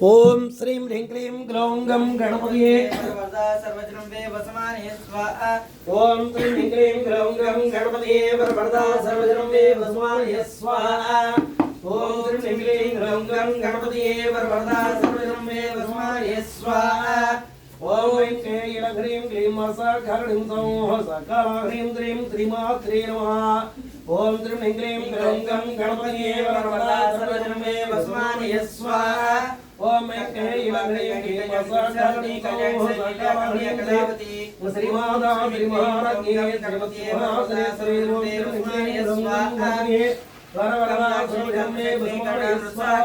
ओम श्रीं ह्रीं क्लीं ग्लौं गं गणपतये सर्वजनं वे वसमाने स्वाहा। ओम श्रीं ह्रीं क्लीं ग्लौं गं गणपतये वरवरदा सर्वजनं वे वसमाने स्वाहा। ओम श्रीं ह्रीं क्लीं ग्लौं गं गणपतये वरवरदा सर्वजनं वे वसमाने स्वाहा। ओम ऐं क्लीं ह्रीं क्लीं मसाघरणीं सौः सकला ह्रीं श्रीं श्रीमात्रे नमः। ओम श्रीं ह्रीं क्लीं ग्लौं गं गणपतये वरवरदा सर्वजनं वे वसमाने स्वाहा। ओम श्रीमादा श्रीमहाराज्ञी श्रीमती गणपति वरवरदा सर्वजनं मे वसमाने स्वाहा।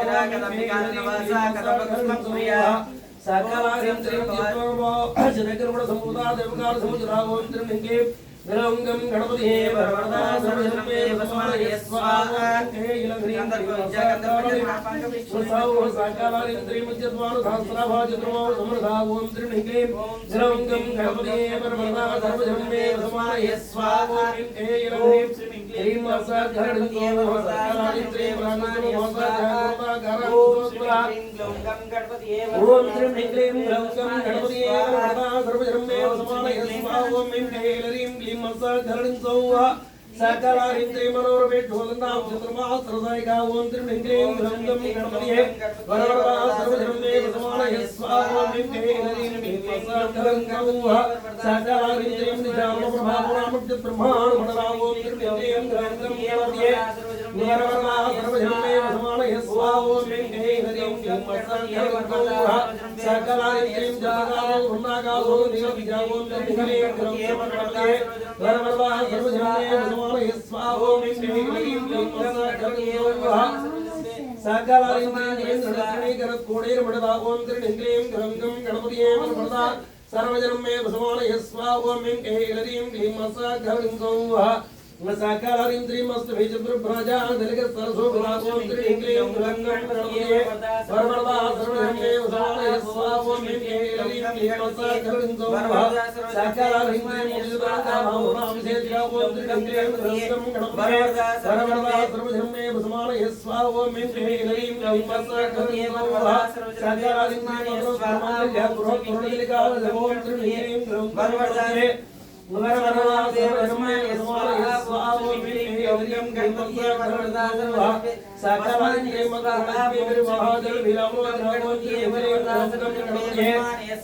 सकलारिंद्रिय मनोरमे ढोलनाम चतुर्मात्रदायिका ओम त्रिमिंद्रियं ग्रंथम गणपतिये वरवरदा सर्वजनं मे वसमानये स्वाहा। ओम कैलरीं भीमसकलंगौः सकलारिंद्रियं निजाम प्रभावनामज्ञ ब्रह्माण मंडलाम ओम त्रिमिंद्रियं ग्रंथम गणपतिये वरवरदा सर्वजनं मे वसमानये स्वाहा। ओम कैलरीं भीमसकलंगौः सकलारिंद्रियं जगदालो वृन्दागालो निगमिजाम ओम त्रिमिंद्रियं ग्रंथम गणपतिये वरवरदा सर्वजनं मे वसमानये स्वाहा। ओम क्लीं क्लीं मसाघरणीं सकलारिंद्रियं मडदा ओम त्रीं क्लीं ग्रंथम गणपतये वरवरदा सर्वजनं मे वसमानये स्वाहा। ओम कैलरीं क्लीं मसाघरणीं सकलारिंद्रियमस्तु चतुर्भुजा दलितसरसो ओम त्रीं क्लीं ग्रंथम गणपतये वरवरदा सर्वजनं मे वसमानये स्वाहा। ओम कैलरीं क्लीं मसाघरणीं सकलारिंद्रियं मुदितनामसेत्या ओम त्रीं क्लीं ग्रंथम गणपतये वरवरदा सर्वजनं मे वसमानये स्वाहा। ओम कैलरीं क्लीं मसाघरणीं सकलारिंद्रियं मुदितनामसेत्या ओम त्रीं क्लीं ग्रंथम गणपतये वरवरदा सर्वजनं मे वसमानये स्वाहा। ओम कैलरीं क्लीं मसाघरणीं सकलारिंद्रियं मुदितनामसेत्या ओम त्रीं क्लीं ग्रंथम गणपतये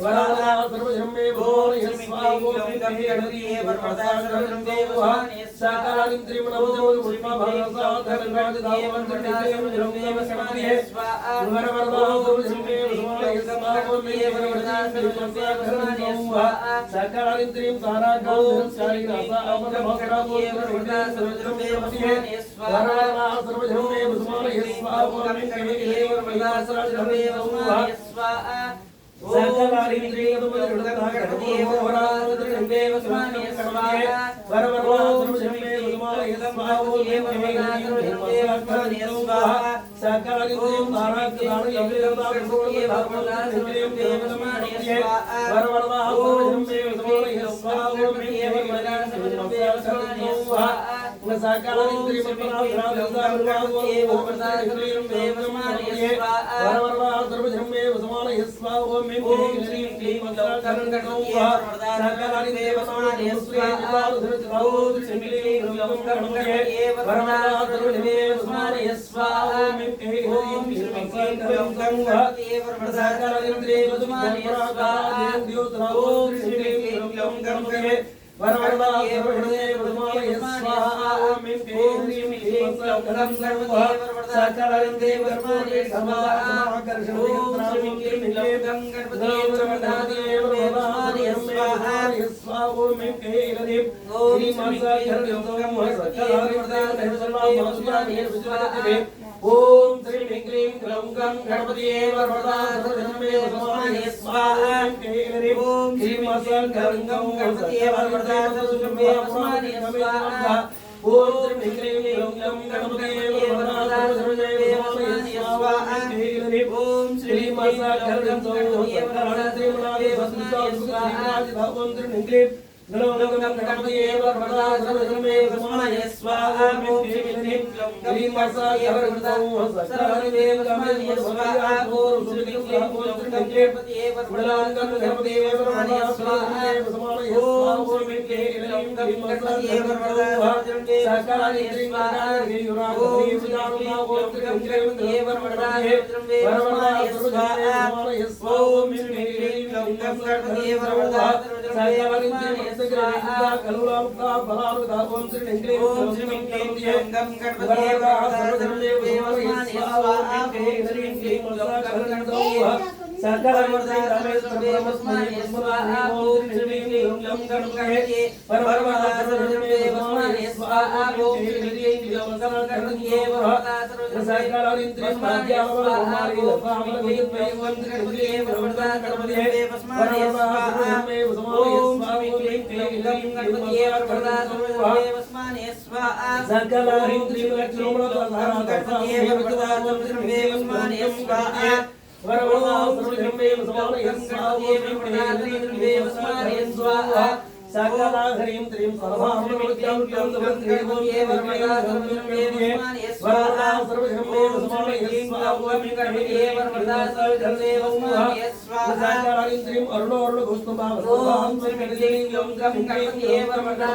वरवरदा सर्वजनं मे वसमानये स्वाहा। ओम कैलरीं वरवरदा सर्वजनं मे वसमानये सकलारिंद्रियं मुदितनामसेत्या ओम त्रीं क्लीं ग्रंथम गणपतये वरवरदा सर्वजनं मे वसमानये स्वाहा। ओम वरवरदा सर्वजनं मे सकलारिंद्रियं ताराकां चारिरासा अमर भक्ता वरवरदा सर्वजनं मे वसमानये वरवरदा सर्वजनं मे वसमानये स्वाहा। ओम कैलरीं वरवरदा सर्वजनं मे वसमानये स्वाहा। सकलारिंद्रियं मुदितनामसेत्या वरवरदा सर्वजनं मे वसमानये स्वाहा। वरवरदा सर्वजनं मे वसमानये स्वाहा। ओम वरवरदा सर्वजनं मे वसमानये स्वाहा। सकलारिंद्रियं ताराकां चारिरासा वरवरदा सर्वजनं मे वसमानये स्वाहा। वरवरदा सर्वजनं मे वसमानये स्वाहा। ओम वरवरदा सर्वजनं मे वसमानये स्वाहा। सकलारिंद्रियं वरवरदा सर्वजनं मे वसमानये स्वाहा। ओम क्लीं क्लीं मसाघरणीं सकलारिंद्रियं वसमानये स्वाहा। ओम क्लीं गणपतये वरवरदा सर्वजनं मे वसमानये स्वाहा। ओम कैलरीं क्लीं मसाघरणीं सकलारिंद्रियं वसमानये स्वाहा। ओम क्लीं गणपतये वरवरदा सर्वजनं मे वसमानये स्वाहा। ओम कैलरीं क्लीं मसाघरणीं सकलारिंद्रियं वसमानये स्वाहा। ओम क्लीं गणपतये वरवरदा वसमानये स्वाहा। ओम कैलरीं क्लीं मसाघरणीं सकलारिंद्रियं वसमानये ओम श्रीं क्लीं ग्लौं गं गणपतये वरवरदा सर्वजनं मे वसमानये स्वाहा। कैलरीं क्लीं मसाघरणीं गणपतये वरवरदा सर्वजनं मे वसमानये स्वाहा। ओम श्रीं क्लीं ग्लौं गं गणपतये वरवरदा सर्वजनं मे वसमानये स्वाहा। कैलरीं श्रीं मसाघरणीं सकलारिंद्रियं वसमानये स्वाहा। ओम श्रीं क्लीं गणोगम गणपतिये वरदा सर्वधर्मे वस्माय स्वाहा ओम श्रीं ह्रीं क्लीं वरदाय वरदौ सर्वधर्मे वस्माय स्वाहा ओम श्रीं ह्रीं क्लीं गणपतिये वरदा गणपतिये वरदा स्वाहा ओम श्रीं ह्रीं क्लीं गणपतिये वरदा सर्वधर्मे स्वाहा ओम श्रीं ह्रीं गणपतिये वरदा वरदाय स्वाहा ओम श्रीं ह्रीं गणपतिये वरदा सर्वधर्मे स्वाहा कलुलामुक्ता फलामुक्ता ओम श्रीं ह्रीं गणपतिये वरदा सर्वधर्मे स्वाहा ओम श्रीं ह्रीं गणपतिये सकल वरदाय स्वाहा ओम श्रीं ह्रीं गणपतिये वरदा सर्वधर्मे स्वाहा ओम श्रीं ह्रीं गणपतिये वरदा सकल इंद्रिय भाग्यावमारि लतामलविद्मे ओम गणपतिये वरदा गणपतिये वरदा ओम श्रीं ह्रीं गणपतिये वरदा सर्वधर्मे स्वाहा सकल इंद्रिय गणपतिये वरदा सर्वधर्मे स्वाहा वरदा सर्वधर्मे स्वाहा सकल हरिं त्रिं सर्वामृतं गणपतिये वरदा सर्वधर्मे वरदा सर्वधर्मे स्वाहा ओम गणपतिये वरदा सर्वधर्मे स्वाहा सकल हरिं त्रिं अरुणोरुण गुस्तुभाव ओम श्रीं ह्रीं गणपतिये वरदा वरदा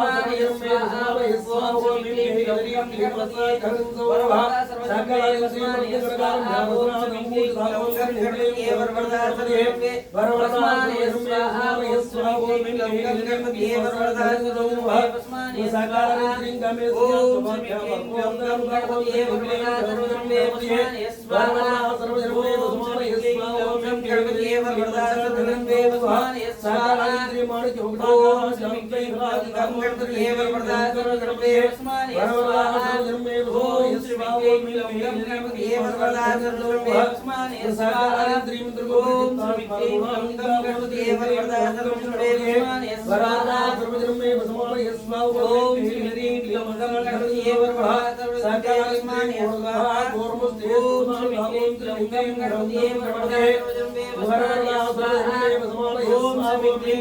सर्वधर्मे स्वाहा ओम श्रीं ह्रीं गणपतिये वरदा सकल हरिं त्रिं गणपतिये वरदा सर्वधर्मे स्वाहा ओम गणपतिये वरदा सर्वधर्मे साकारिं गमे ओम श्रीं गणपतिये वरदा सर्वधर्मे स्वाहा सर्वधर्मे स्वाहा ओम गणपतिये वरदा सर्वधर्मे साकारिं माणिक्य ओम श्रीं गणपतिये वरदा सर्वधर्मे वरदा सर्वधर्मे ओम श्रीं गणपतिये वरदा सर्वधर्मे साकारिं ओम श्रीं गणपतिये वरदा सर्वधर्मे वरदा सर्वधर्मे स्वाहा ओम श्रीं ह्रीं गणपतिये वरदा सर्वधर्मे स्वाहा गोर्मुस्ते ओम श्रीं गणपतिये वरदा वरदा सर्वधर्मे ओम श्रीं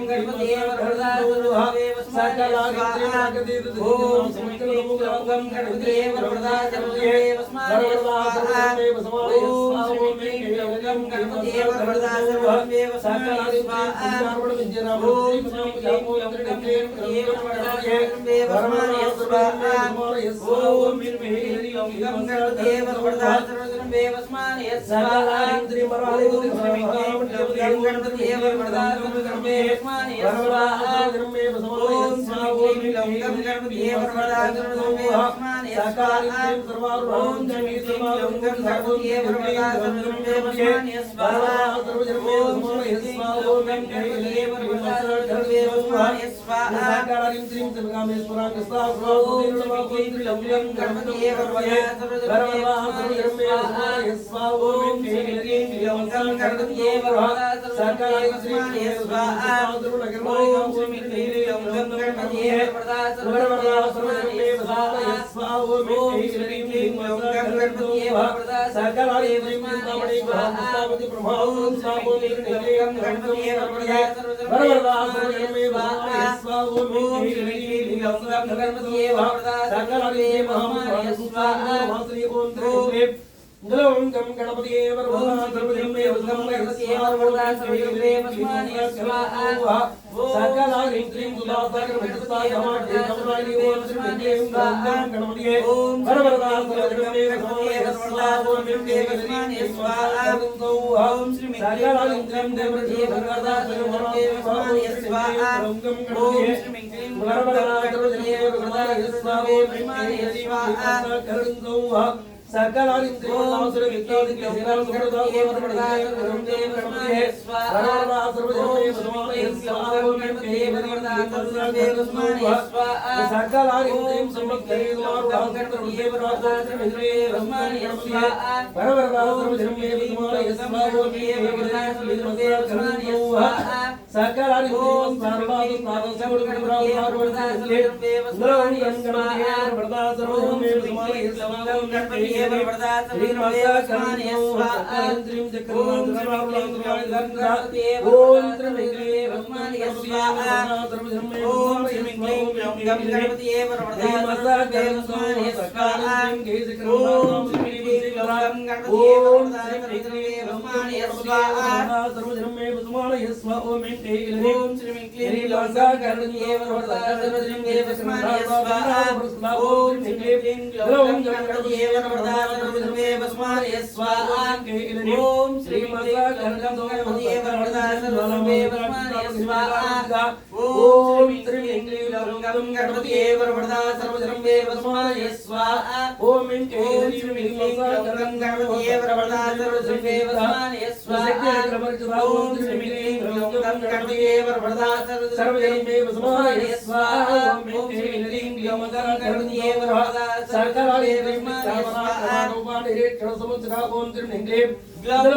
गणपतिये वरदा सर्वधर्मे ओम श्रीं गणपतिये वरदा सर्वधर्मे ओम श्रीं गणपतिये वरदा सर्वधर्मे स्वाहा ओम श्रीं गणपतिये वरदा सर्वधर्मे स्वाहा ओम श्रीं गणपतिये वरदा सर्वधर्मे स्वाहा इंद्रिय मराले ओम श्रीं गणपतिये वरदा सर्वधर्मे स्वाहा धर्मे ओम श्रीं गणपतिये वरदा सर्वधर्मे स्वाहा ओम श्रीं गणपतिये वरदा सर्वधर्मे स्वाहा ओम श्रीं गणपतिये वरदा सर्वधर्मे स्वाहा साकारिं त्रिं सर्वकामेश्वरां स्वाहा ओम श्रीं गणपतिये वरदा सर्वधर्मे स्वाहा ओम श्रीं गणपतिये वरदा साकारिं त्रिं स्वाहा ओम श्रीं गणपतिये वरदा सर्वधर्मे स्वाहा ओम श्रीं गणपतिये वरदा साकारिं त्रिं स्वाहा ओम श्रीं गणपतिये वरदा सर्वधर्मे स्वाहा ओम श्रीं गणपतिये वरदा सर्वधर्मे स्वाहा गम गणपतिये वरदा सर्वधर्मे गणपतिये वरदा सर्वधर्मे स्वाहा सकल इंद्रियं दुलासागर विदस्ताय गमाटे गमनानि ओम श्रीं गणपतिये वरदा सर्वधर्मे स्वाहा ओम श्रीं स्वाहा ओम श्रीं सकल इंद्रियं देवते वरदा सर्वधर्मे स्वाहा ओम श्रीं वरदा सर्वधर्मे स्वाहा ओम श्रीं स्वाहा सकल इंद्रियों विद्यादि केवल गणपतिये वरदा सर्वधर्मे वरदा सर्वधर्मे स्वाहा ओम गणपतिये वरदा सर्वधर्मे स्वाहा सकल इंद्रियों संबद्धे वरदा गणपतिये वरदा सर्वधर्मे स्वाहा वरदा सर्वधर्मे स्वाहा ओम गणपतिये वरदा सर्वधर्मे स्वाहा सकलानि ओम सर्वादि साधु गणपतिये वरदा सर्वमे समाये सर्वं गणपतिये वरदा सर्वमे समाये स्वाहा ओम त्रिमिक्ले वस्मानि स्वाहा ओम त्रिमिक्ले गणपतिये वरदा सर्वमे समाये स्वाहा ओम त्रिमिक्ले गणपतिये वरदा सर्वमे समाये स्वाहा सर्वमे समाये स्वाहा ओम श्रीमिक्ले लंका गणपतिये वरदा सर्वमे समाये स्वाहा ओम श्रीमिक्ले गणपतिये वरदा सर्वमे समाये स्वाहा ओम श्रीमिक्ले गणपतिये वरदा सर्वमे समाये स्वाहा ओम श्रीमिक्ले गणपतिये वरदा सर्वमे समाये स्वाहा ओम श्रीमिक्ले गणपतिये वरदा सर्वमे समाये स्वाहा ओम श्रीमिक्ले गणपतिये वरदा सर्वमे समाये स्वाहा ओम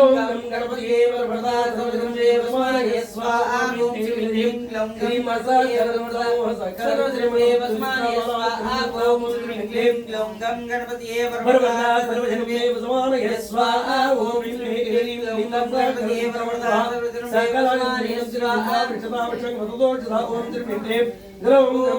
श्रीमिक्ले गणपतिये वरदा सर्वमे समाये स्वाहा ओम श्रीमिक्ले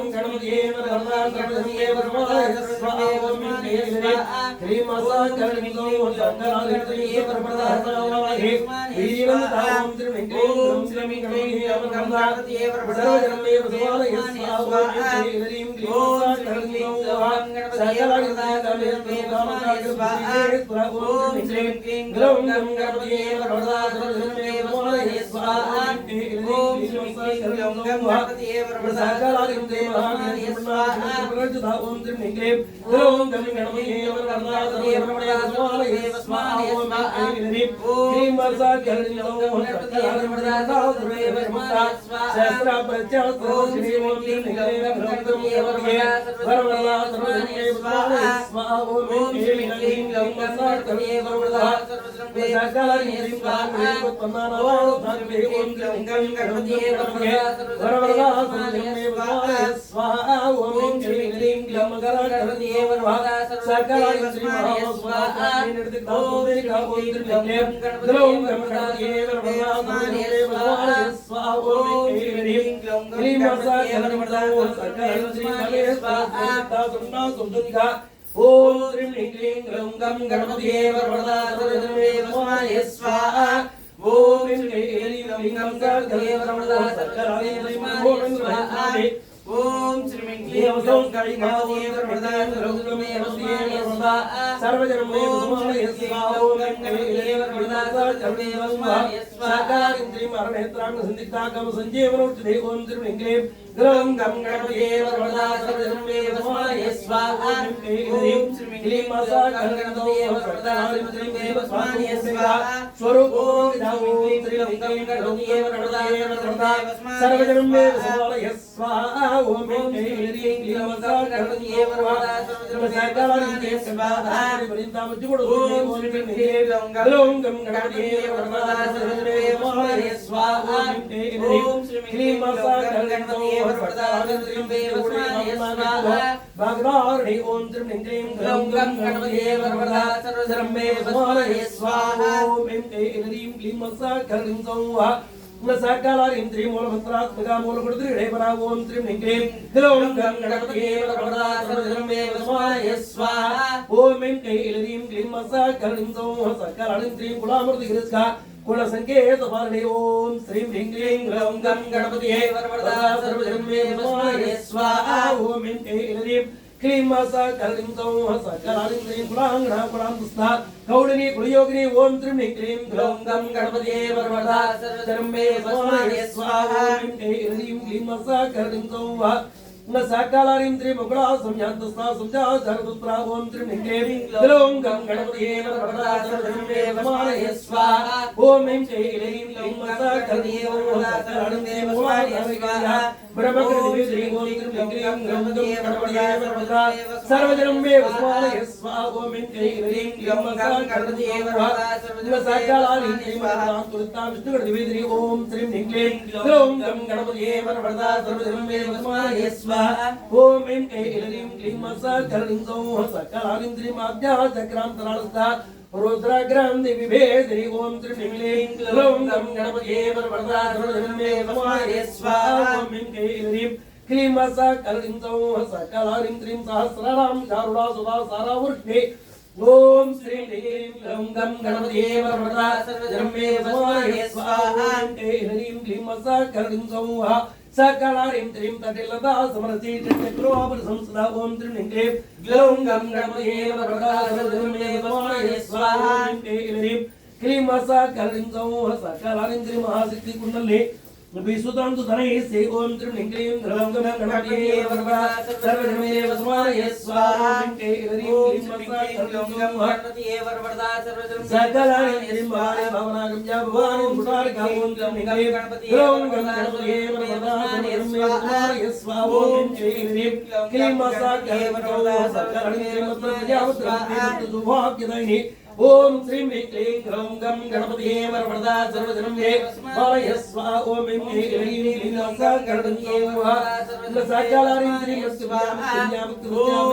गणपतिये वरदा सर्वमे समाये स्वाहा ओम श्रीमिक्ले गणपतिये वरदा सर्वमे समाये स्वाहा ओम श्रीमिक्ले गणपतिये वरदा सर्वमे समाये स्वाहा ओम श्रीमिक्ले गणपतिये वरदा सर्वमे स्वाहा ओम श्रीमिक्ले गणपतिये वरदा सर्वमे समाये स्वाहा ओम श्रीमिक्ले गणपतिये वरदा कुल संकेत पारणे ओम श्रीं ह्रीं क्लीं ग्लौं गं गणपतिये वरदा सर्वजन्मे समाये स्वाहा ओम ह्रीं क्लीं मासा कलिं सौं सकलालिं श्रीं कुलांगणा कुलांतस्था कौडिनी कुलयोगिनी ओम श्रीं क्लीं ग्लौं गं गणपतिये वरदा सर्वजन्मे समाये स्वाहा ओम ह्रीं क्लीं मासा कलिं सौं न साकालारिं त्रि मुकुला संयान्तस्था संजाधरपुत्रा ओम त्रिं क्लीं ग्लौं गं गणपतिये वरदा सर्वजन्मे समाये स्वाहा ओम ह्रीं क्लीं मासा कलिं सौं सकलालिं श्रीं कुलांगणा ब्रह्मकृति श्री ओम त्रिं क्लीं ग्रौं गं गणपतये वरवरदा सर्वजनं मे वस्मानये स्वाहा ओम ऐं क्लीं ग्लौं गं गणपतये वरवरदा सकलानि क्लीं तुलतां विष्णुकृति श्री ओम त्रिं क्लीं ग्लौं गं गणपतये वरवरदा सर्वजनं मे वस्मानये स्वाहा ओम ऐं क्लीं क्लीं सकलानि सकलानि त्रिमाद्या चक्रान्तरालस्था रुद्रग्रहं दिविभेदरि ओम त्रिं क्लीं ग्लौं गं गणपतये वरवरदा सर्वजनं मे वस्मानये स्वाहा ओम ऐं क्लीं क्लीं सकलानि सकलानि त्रिं सहस्राणां चारुणा सुधा सारावृष्णे ओम श्री क्लीं ग्लौं गं गणपतये वरवरदा सर्वजनं मे वस्मानये स्वाहा ओम ऐं क्लीं सकलानि सकलारिं त्रिं तटिलता समरति चक्रोपर संसदा ओम त्रिं क्लीं ग्लौं गं गणपतये वरवरदा सर्वजनं मे वस्मानये स्वाहा ओम ऐं क्लीं सकलानि सकलानि त्रिं महाशक्ति कुंडले विसुतां तु धनैः से ओम त्रिं क्लीं ग्लौं गं गणपतये वरवरदा सर्वजनं मे वस्मानये स्वाहा ओम ऐं क्लीं ग्लौं गं गणपतये वरवरदा सर्वजनं सकलानि त्रिं भवानि भवनागं च भवानि मुटारका ओम त्रिं क्लीं ग्लौं गं गणपतये वरवरदा सर्वजनं मे वस्मानये स्वाहा ओम ऐं क्लीं सकलानि त्रिं प्रजावत्रं सुभाग्यदायिनी ओम श्रीं क्लीं ग्लौं गं गणपतये वरवरदा सर्वजनं मे वस्मानये स्वाहा ओम ऐं क्लीं सकलानि सकलानि त्रिं ओम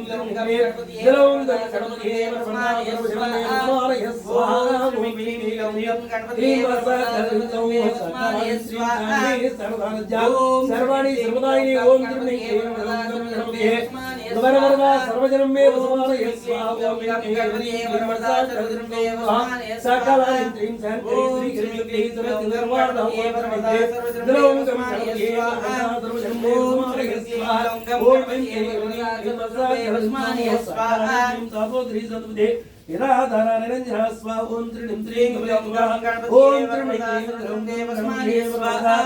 ग्लौं गं गणपतये वरवरदा सर्वजनं मे वस्मानये स्वाहा ओम ऐं क्लीं सकलानि सर्वदा सर्वाणि सर्वदायिनी ओम त्रिं क्लीं ग्लौं गं गणपतये वरवरदा सर्वजनं मे वस्मानये स्वाहा ओम ऐं क्लीं सकलानि त्रिं क्लीं सर्वदा ग्लौं गं गणपतये वरवरदा सर्वजनं मे वस्मानये स्वाहा ओम ऐं क्लीं सकलानि निराधारा निरंजन स्वाहा ओम त्रिं ग्लौं गं ओम त्रिं ग्लौं गं वस्मानये स्वाहा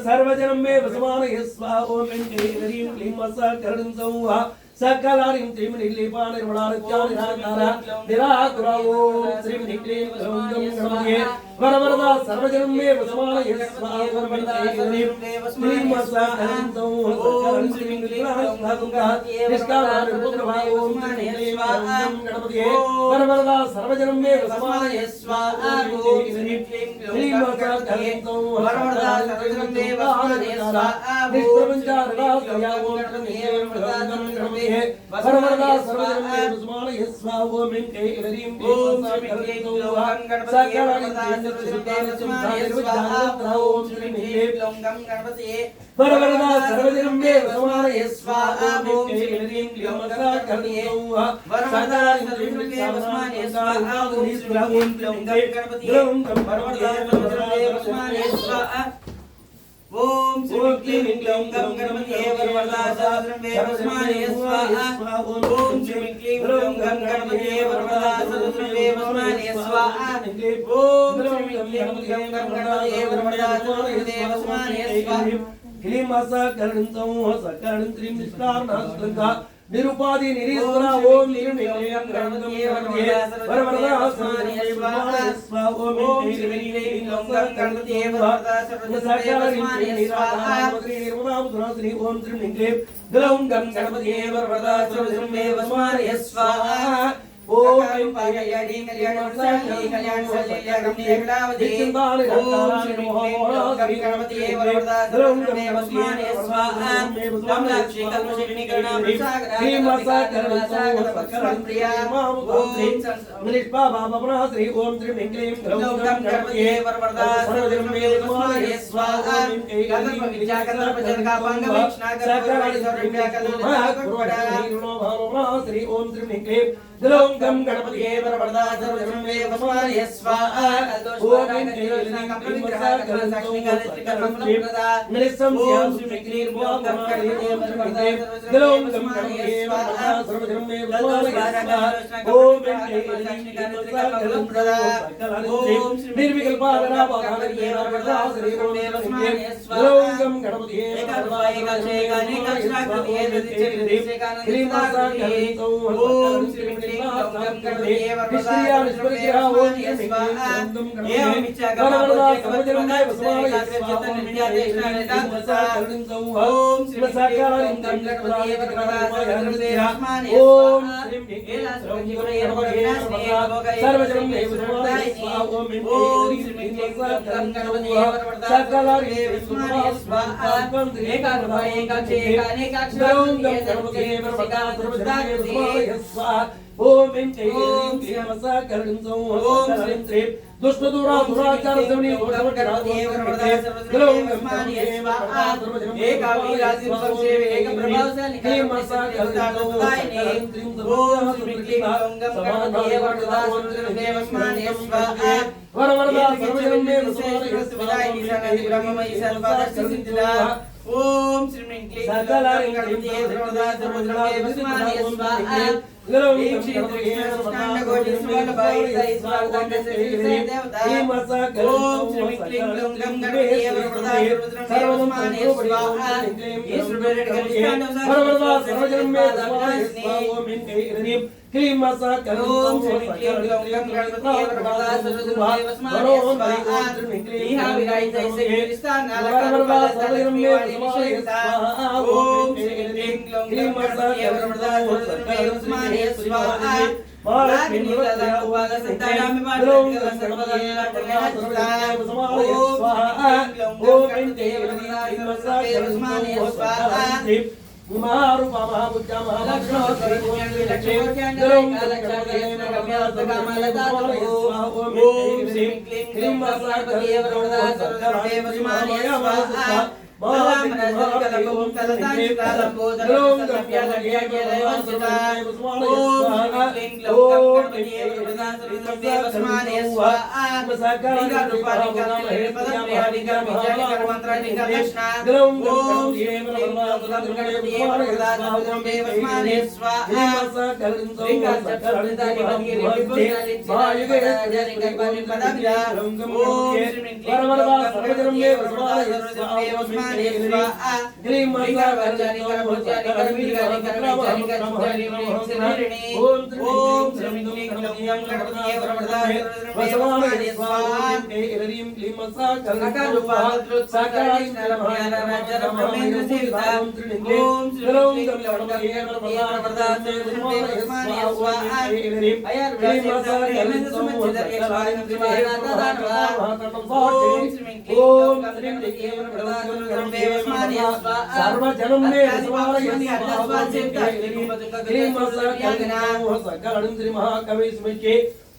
सर्वजनं मे वस्मानये स्वाहा ओम ऐं क्लीं सकलानि सकलानि त्रिं निर्लिपानिर्वणारत्यानिराकारा निराकुरा ओम त्रिं क्लीं ग्लौं गं गणपतये वरवरदा सर्वजनं मे वस्मानये स्वाहा ओम ऐं क्लीं सकलानि त्रिं निष्कामानिर्मुग्धभा ओम त्रिं क्लीं ग्लौं गं गणपतये वरवरदा सर्वजनं मे वस्मानये स्वाहा ओम ऐं क्लीं सकलानि वरवरदा सर्वजनं मे वस्मानये स्वाहा निष्प्रपञ्चारदासया ओम त्रिं क्लीं ग्लौं गं गणपतये वरवरदा सर्वजनं मे वस्मानये स्वाहा ओम ऐं क्लीं सकलानि ओम त्रिं क्लीं ग्लौं गं गणपतये वरवरदा सर्वजनं मे वस्मानये स्वाहा ओम ऐं क्लीं ग्लौं सकलानि वरवरदा सर्वजनं मे वस्मानये स्वाहा ओम ऐं क्लीं ग्लौं गं वरवरदा सर्वजनं मे वस्मानये स्वाहा ओम क्लीं ग्लौं गं गणपतये वरवरदा सर्वजनं मे वस्मानये स्वाहा ओम क्लीं ग्लौं गं गणपतये वरवरदा सर्वजनं मे वस्मानये स्वाहा ओम क्लीं ग्लौं गं गणपतये वरवरदा सर्वजनं मे वस्मानये स्वाहा क्लीं सकलानि सकलानि त्रिं निष्कारनास्त्रंगा निरुपाधि निरीश्वरा ओम त्रिं क्लीं गणपतये वरवरदा सर्वजनं मे वस्मानये स्वाहा ओम ऐं क्लीं ग्लौं गं गणपतये वरवरदा सर्वजनं मे वस्मानये स्वाहा ओम त्रिं क्लीं ग्लौं गं गणपतये वरवरदा सर्वजनं मे वस्मानये स्वाहा ओम ऐं पाययादि कल्याणवत्सली कल्याणशल्यगं निरगलावधि ओम श्रीं क्लीं गणपतये वरवरदा सर्वजनं मे वस्मानये स्वाहा कमलाक्षी कल्मषिणी करुणाप्रसागरप्रिया ओम निष्पाभावपना श्री ओम त्रिं क्लीं ग्लौं गं गणपतये वरवरदा सर्वजनं मे वस्मानये स्वाहा सकलानि श्री ओम त्रिं क्लीं ग्लौं गं गणपतये वरवरदा सर्वजनं मे वस्मानये स्वाहा ओम ऐं क्लीं ग्लौं गं गणपतये वरवरदा सर्वजनं मे वस्मानये स्वाहा ओम ऐं निर्विकल्पानना वाहनये वरवरदा श्री ओम ग्लौं गं गणपतये वरवरदा सर्वजनं मे वस्मानये स्वाहा क्लीं गं गणपतये वरप्रदाय सर्वदेव स्वाहा स्वाहा एवं इच्छागमावोचे कवचमदाय ओम श्री गं गणपतये वरप्रदाय सर्वदेव स्वाहा ओम ओम दुष्ट दूरा दुराचार सवनी गणपतये वरप्रदाय सर्वदेव स्वाहा एक आविराजित संसेव एक प्रभावशाली ओम श्री क्लीं गं गणपतये वरप्रदाय सर्वदेव स्वाहा वरवरदा सर्वजनमे विदायिनी सनति ब्रह्ममयि सर्वदर्शसिद्धिदा ओम श्री क्लीं गं गणपतये वरप्रदाय सर्वदेव स्वाहा ओम श्री कृष्णांडकोटि सुवल्लभाय ओम श्री क्लीं गं गणपतये वरप्रदाय सर्वदेव स्वाहा ईश्वरेण सर्वजनमे क्लीं मसा ओम श्री क्लीं गं गणपतये वरप्रदाय सर्वदेव स्वाहा इहा विराय जैसे कृष्ण नालका सर्वजनमे स्वाहा ओम श्री क्लीं गं गणपतये वरप्रदाय सर्वदेव स्वाहा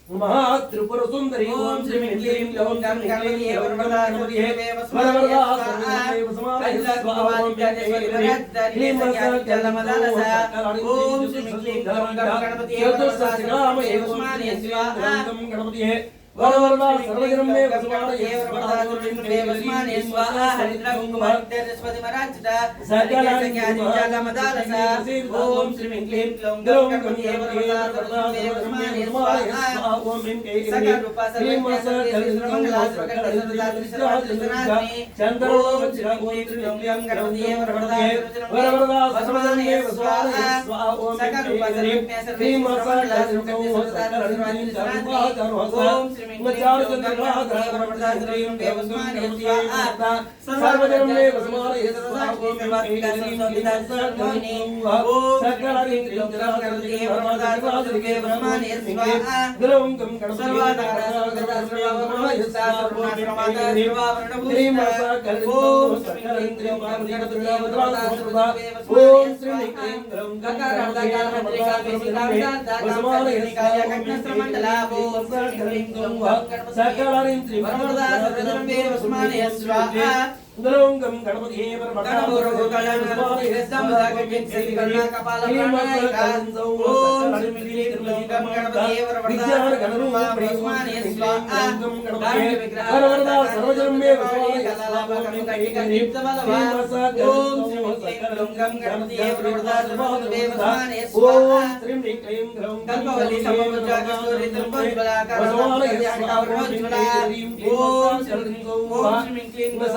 ओम महात्रिपुर सुंदरी ओम श्री क्लीं गं गणपतये वरप्रदाय सर्वदेव स्वाहा ओम श्री क्लीं गं गणपतये स्वाहा वरवरदा सर्वजनमे वसुवादये वरप्रदाय सर्वदेव स्वाहा हरिद्रकुमारस्वति मराचिता सर्वज्ञानि जागमदालसा ओम श्री क्लीं गं गणपतये वरप्रदाय सर्वदेव स्वाहा ओम सकल रूपा सर्वमंगला सर्वकर्तृ चंद्रोवज्र ओम श्री क्लीं गणपतये वरप्रदाय वरवरदा सर्वजनमे वसुवादये स्वाहा ओम सकल रूपा सर्वमंगला सर्वकर्तृ मचार चंद्रभागा वरप्रदाय सर्वदेव स्वाहा सर्वजनमे वसुवादये स्वाहा ओम सकल गणपतये वरप्रदाय सर्वदेव स्वाहा गं गणपतये गं गणपतये वरप्रदाय सर्वजनमे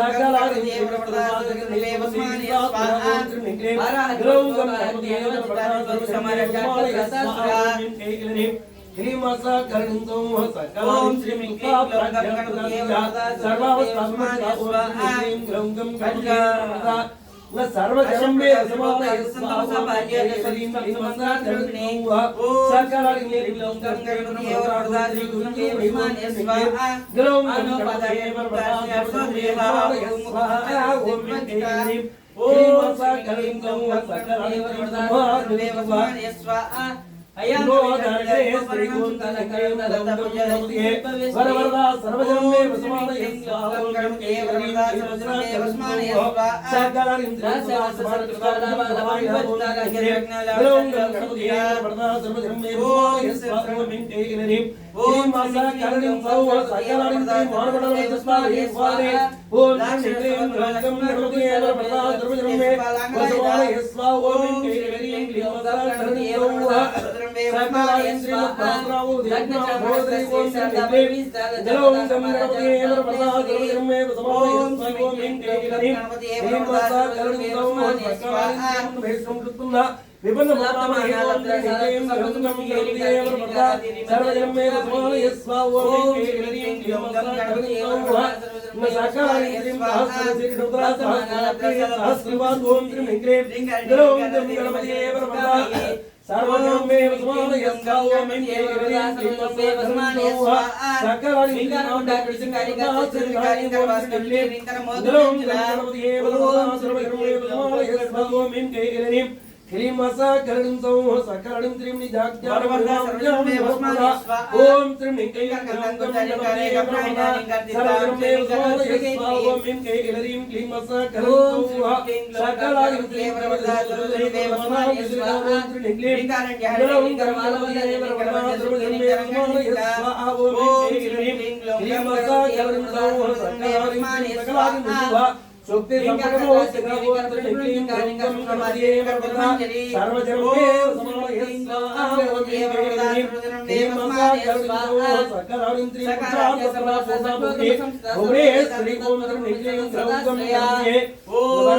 सकल ओम श्री सर्वजम्बे समानय स्वाहाय श्रीं श्रीमन्ना करुणेव सकलालिंगे लोकं करुणेव वरदाश्री गुरुंगे महिमान्य स्वाहा ग्लों अनुपदये वरदाश्री स्वाहाय स्वाहा ओम क्लीं ओम सकलिंगं सकलालिंगे वरदाश्री महिमान्य स्वाहा अयं गोदारे श्री गोविंदनकरुणलतमुजये वरवरदा सर्वजन्मे वसमानये स्वाहां करुणेव वरदाश्री वसमानये स्वाहा सकलालिंद्रस्वासमर्कृतालाभवाय ग्लों गणपतये वरदा सर्वजन्मे वसमानये स्वाहां मिंकेलिनीं ओम सकलिं सौः सकलालिंद्रे मार्गणवस्वाहे स्वाहे ओम श्रीं ग्रंथं गणपतये वरदा सर्वजन्मे वसमानये स्वाहा मिंकेलिनीं क्लीं सकलिं सकलाय श्रीमद्भागवतो लग्नचान्द्रस्य जलों गंगणपतये वरदा सर्वजन्मे वसमानये स्वाहा मिंकेलिनीं क्लीं सकलिं सौः विभिन्न मुद्रामहे ओम श्रीं गंगं गणपतये वरदा सर्वजन्मे वसमानये स्वाहा मिंकेलिनीं क्लीं सकलिं सौः सकलाय श्रीं सहस्रवान् ओम श्रीं क्लीं जलों गंगणपतये वरदा सर्वजन्मे वसमानये स्वाहा मिंकेलिनीं क्लीं सकलिं सौः सकलाय जलों गंगणपतये वरदा सर्वजन्मे वसमानये स्वाहा मिंकेलिनीं क्लीं सकलिं सौः सकलाय श्रीं निजाज्ञानवर्धनाय वसमानये ओम श्रीं क्लीं गंगं गणपतये वरदा सर्वजन्मे वसमानये स्वाहा मिंकेलिनीं क्लीं सकलिं सौः सकलाय श्रीं वरदा सर्वजन्मे वसमानये स्वाहा श्रीं क्लीं जलों गंगणपतये वरदा सर्वजन्मे वसमानये स्वाहा ओम मिंकेलिनीं क्लीं सकलिं सौः सकलाय सुक्ति संपन्नो सिद्धो त्रिलिंगं गंगं गणपतये वरदा सर्वजन्मे वसमानये स्वाहा ओम मिंकेलिनीं क्लीं सकलिं सौः सकलाय श्रीं प्रसादसुते भुवने श्री ओम श्रीं क्लीं गंगं गणपतये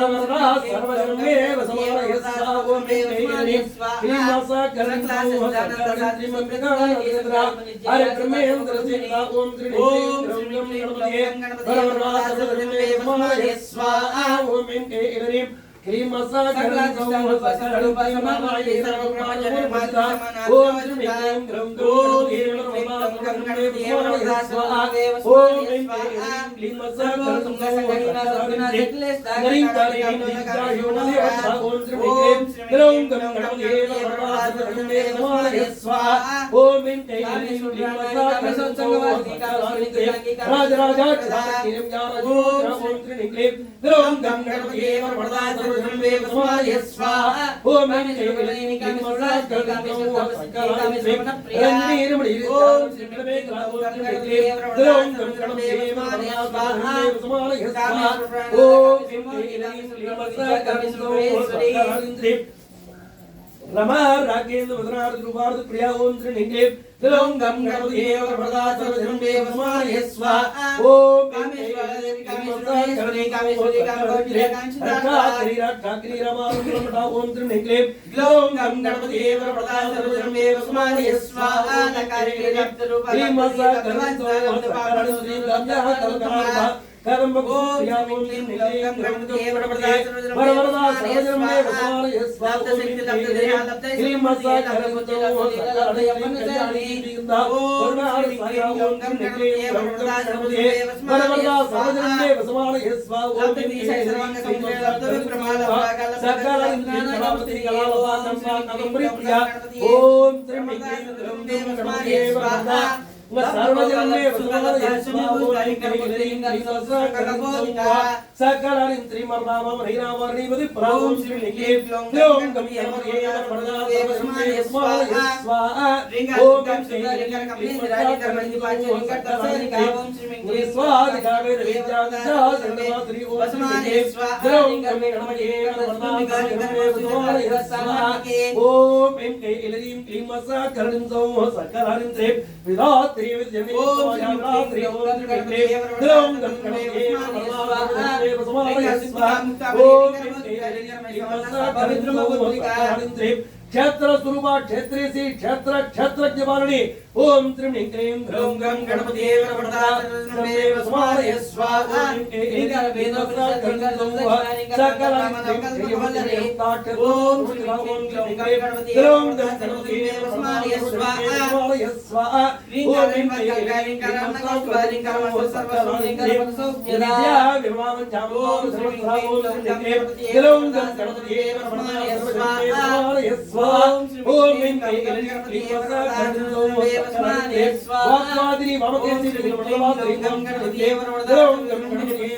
वरदा सर्वजन्मे वसमानये स्वाहा ओम मिंकेलिनीं क्लीं सकलिं सौः सकलाय श्रीमद्भगवद्गीता हरे ब्रह्मेन्द्र सिंह ओम श्रीं गंगं गणपतये वरदा सर्वजन्मे वसमानये स्वाहा ओम मिंकेलिनीं क्लीं सकलिं सौः सकलाय वसमानये सर्वज्ञानमूर्ता ओम श्रीं क्लीं गंगोदे वरदा सर्वजन्मे वसमानये स्वाहा ओम मिंकेलिनीं क्लीं सकलिं सौः सकलाय ओम श्रीं क्लीं गंगणपतये वरदा सर्वजन्मे वसमानये स्वाहा ओम मिंकेलिनीं क्लीं सकलिं सौः सकलाय राजराजाख्यातिं ज्ञानज्योतिः ओम श्रीं क्लीं गंगणपतये वरदा सर्वजन्मे वसमानये स्वाहा ओम मिंकेलिनीं क्लीं सकलिं सौः सकलाय रंगनीरमणि ओम श्रीं क्लीं गंगणपतये वरदा सर्वजन्मे वसमानये स्वाहा ओम मिंकेलिनीं क्लीं सकलिं सौः सकलाय रमा राकेन्द्र वदनार्थ रूपार्थ प्रिया ओम श्रीं क्लीं गंगणपतये वरदा सर्वजन्मे वसमानये स्वाहा ओम कामेश्वरी रमानुजमठा ओम श्रीं क्लीं गंगणपतये वरदा सर्वजन्मे वसमानये स्वाहा क्लीं सकलिं सौः सकलाय श्रीं गंगाधरनाथ कर्म गोया ओम श्रीं क्लीं गंगणपतये वरदा सर्वजन्मे वसमानये स्वाहा क्लीं सकलिं सौः सकलाय ओम सर्वजन्मे वसमानये स्वाहा सकलाय श्रीमर्दामरीनावर्णिवति प्रावं श्रीं क्लीं गंगणपतये वरदा सर्वजन्मे वसमानये स्वाहा ओम ओम क्षेत्र स्वरूप क्षेत्रेसी क्षेत्र क्षेत्रज्ञ बालनी ओम त्रिं क्लीं ग्रौं गं गणपतिये नमः सर्वेव समानय स्वाहा इंकार वेदोक्ता गंगलोवा सकल ओम श्री ओम क्लीं ग्रौं गं गणपतिये समानय स्वाहा ओम वाक्वादिनी वामकेसि विमलवादिनी गंगणपतिये नमः ओम गंगणपतिये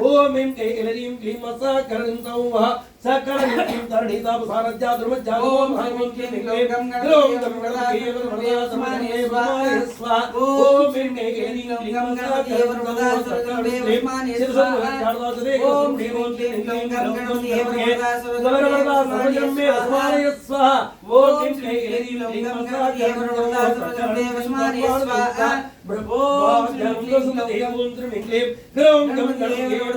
ओम ऐं क्लीं क्लीं मसा करन्तौः सकलं किं तरणीता सारज्या दुर्मज्जा ओम ऐं क्लीं क्लीं गं गणपतिये नमः स्वाहा ओम ऐं क्लीं क्लीं मसा करन्तौः सकलं क्लीं गं गणपतिये स्वाहा ओम ऐं क्लीं क्लीं मसा करन्तौः सकलं स्वाहा ब्रह्मो जंगसुमते ओम त्रिं क्लीं ग्रौं गं गणपतिये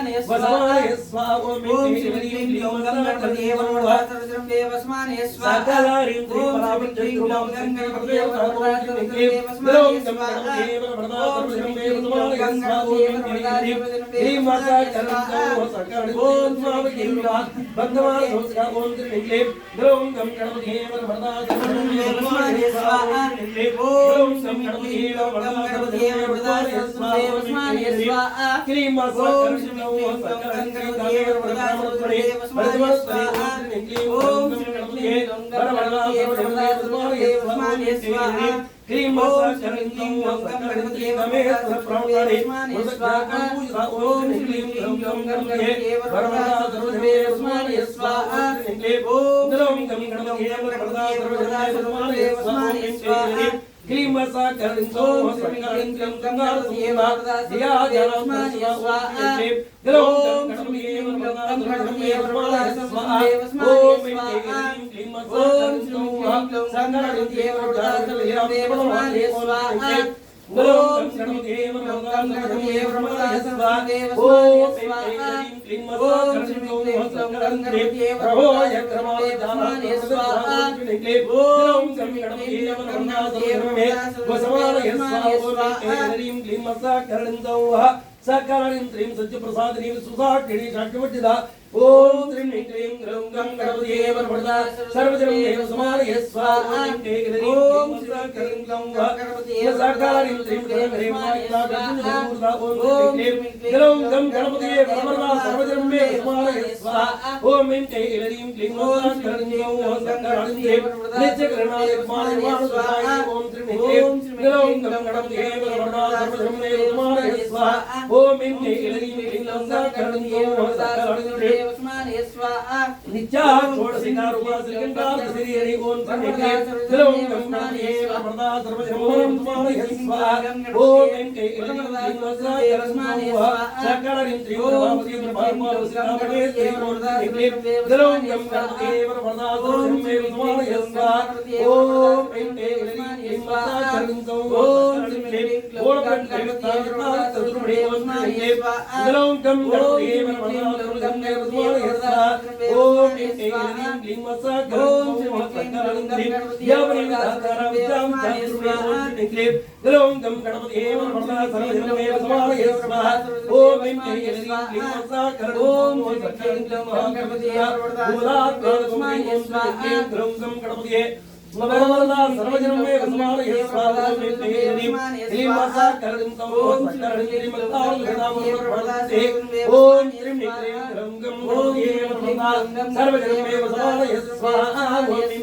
वसवाय स्वाहा ओम ऐं क्लीं क्लीं गणपतिये वसवाय स्वाहा सकलारिं त्रिपरावृत्तिं ग्रौं गं गणपतिये ग्रौं गं गणपतिये वसवाय स्वाहा ओम ऐं क्लीं माता करन्तौ सकलं ओम स्वामी बंधवान सोचा ओम त्रिं क्लीं ग्रौं गं गणपतिये वसवाय स्वाहा ओम गणपतिये गणपतिये वसवाय स्वाहा क्लीं माता करन्तौ सकलं गणपतिये वसवाय स्वाहा ओम गणपतिये वसवाय स्वाहा क्लीं माता करन्तौ गणपतिये नमः प्रभुणे स्वाहा ओम क्लीं गं गणपतिये वसवाय स्वाहा ओम गणपतिये वसवाय स्वाहा क्लीं माता करन्तौ सकलं गणपतिये दिया जलम स्वाहा ग्रौं गणपतिये वसवाय स्वाहा ओम क्लीं माता करन्तौ सकलं गणपतिये वसवाय स्वाहा ग्रौं गणपतिये वसवाय स्वाहा ओम क्लीं माता करन्तौ सकलं गणपतिये वसवाय स्वाहा ग्रौं गणपतिये वसवाय स्वाहा क्लीं क्लीं मसा करन्तौ सकलं त्रिं सत्य प्रसादिनी सुसाक्षिणी साक्षिवज्जिता ओम त्रिं क्लीं ग्रौं गं गणपतिये वरवरदा सर्वजनं देव समानय स्वाहा ओम मसा करन्तौ सकलं त्रिं ग्रौं ग्रौं गं गणपतिये वरवरदा सर्वजनं देव समानय स्वाहा ओम क्लीं क्लीं मसा करन्तौ सकलं देव नित्यकरणाय समानय स्वाहा ओम त्रिं क्लीं ग्रौं गं गणपतिये वरवरदा सर्वजनं देव समानय स्वाहा ओम क्लीं क्लीं मसा करन्तौ सकलं देव नित्या षोडशिकार उपासकंकार श्रीहरि ओम त्रिं ग्रौं गं गणपतिये वरवरदा सर्वजनं समानय स्वाहा ओम क्लीं मसा करन्तौ सकलं त्रिं ग्रौं गं गणपतिये वरवरदा सर्वजनं समानय स्वाहा ओम क्लीं मसा करन्तौ ग्रौं गं गणपतिये वरवरदा ओम क्लीं मसा करन्तौ सकलं ग्रौं गं गणपतिये वरवरदा सर्वजनं समानय स्वाहा ओम क्लीं मसा करन्तौ सकलं गणपतिये वरवरदा ग्रौं गं गणपतिये वरवरदा सर्वजनमे वसमानये स्वाहा ओम क्लीं क्लीं मासा करणं ओम सकरणं मत्तावलदावरवरदे ओम श्रीं क्लीं रंगं ओये वरवरदा सर्वजनमे वसमानये स्वाहा ओम क्लीं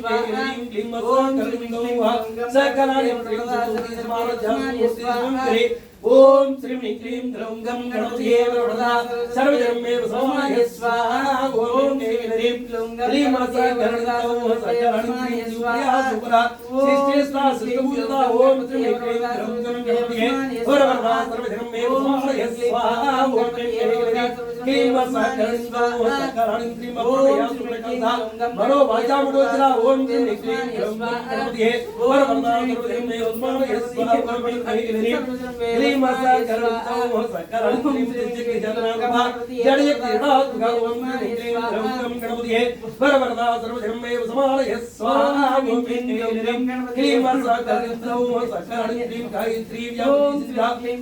क्लीं मासा करणं सकराणि क्लीं सुमारजामूर्ति ओम श्रीं क्लीं रंगं गणपतये वरवरदा सर्वजनमे वसमानये स्वाहा ओम क्लीं क्लीं मासा करणं सकराणि स्वाहा सुपरा सिष्टेस्ता सिष्टभूता ओम श्रीं क्लीं रंगं गणपतये वरवरदा सर्वजनमे वसमानये स्वाहा ओम क्लीं मासा करणं सकराणि मपोया सुप्रकल्था मनो वाचामुदोचरा ओम श्रीं क्लीं रंगं गणपतये वरवरदा सर्वजनमे वसमानये स्वाहा ओम क्लीं मासा करणं सकराणि जननागमा जड़े क्रीडात्मका ओम क्लीं रंगं गणपतये वरवरदा सर्वजनमे वसमानये स्वाहा ओम क्लीं मासा करणं सकराणि क्लीं गायत्री व्यापिता क्लीं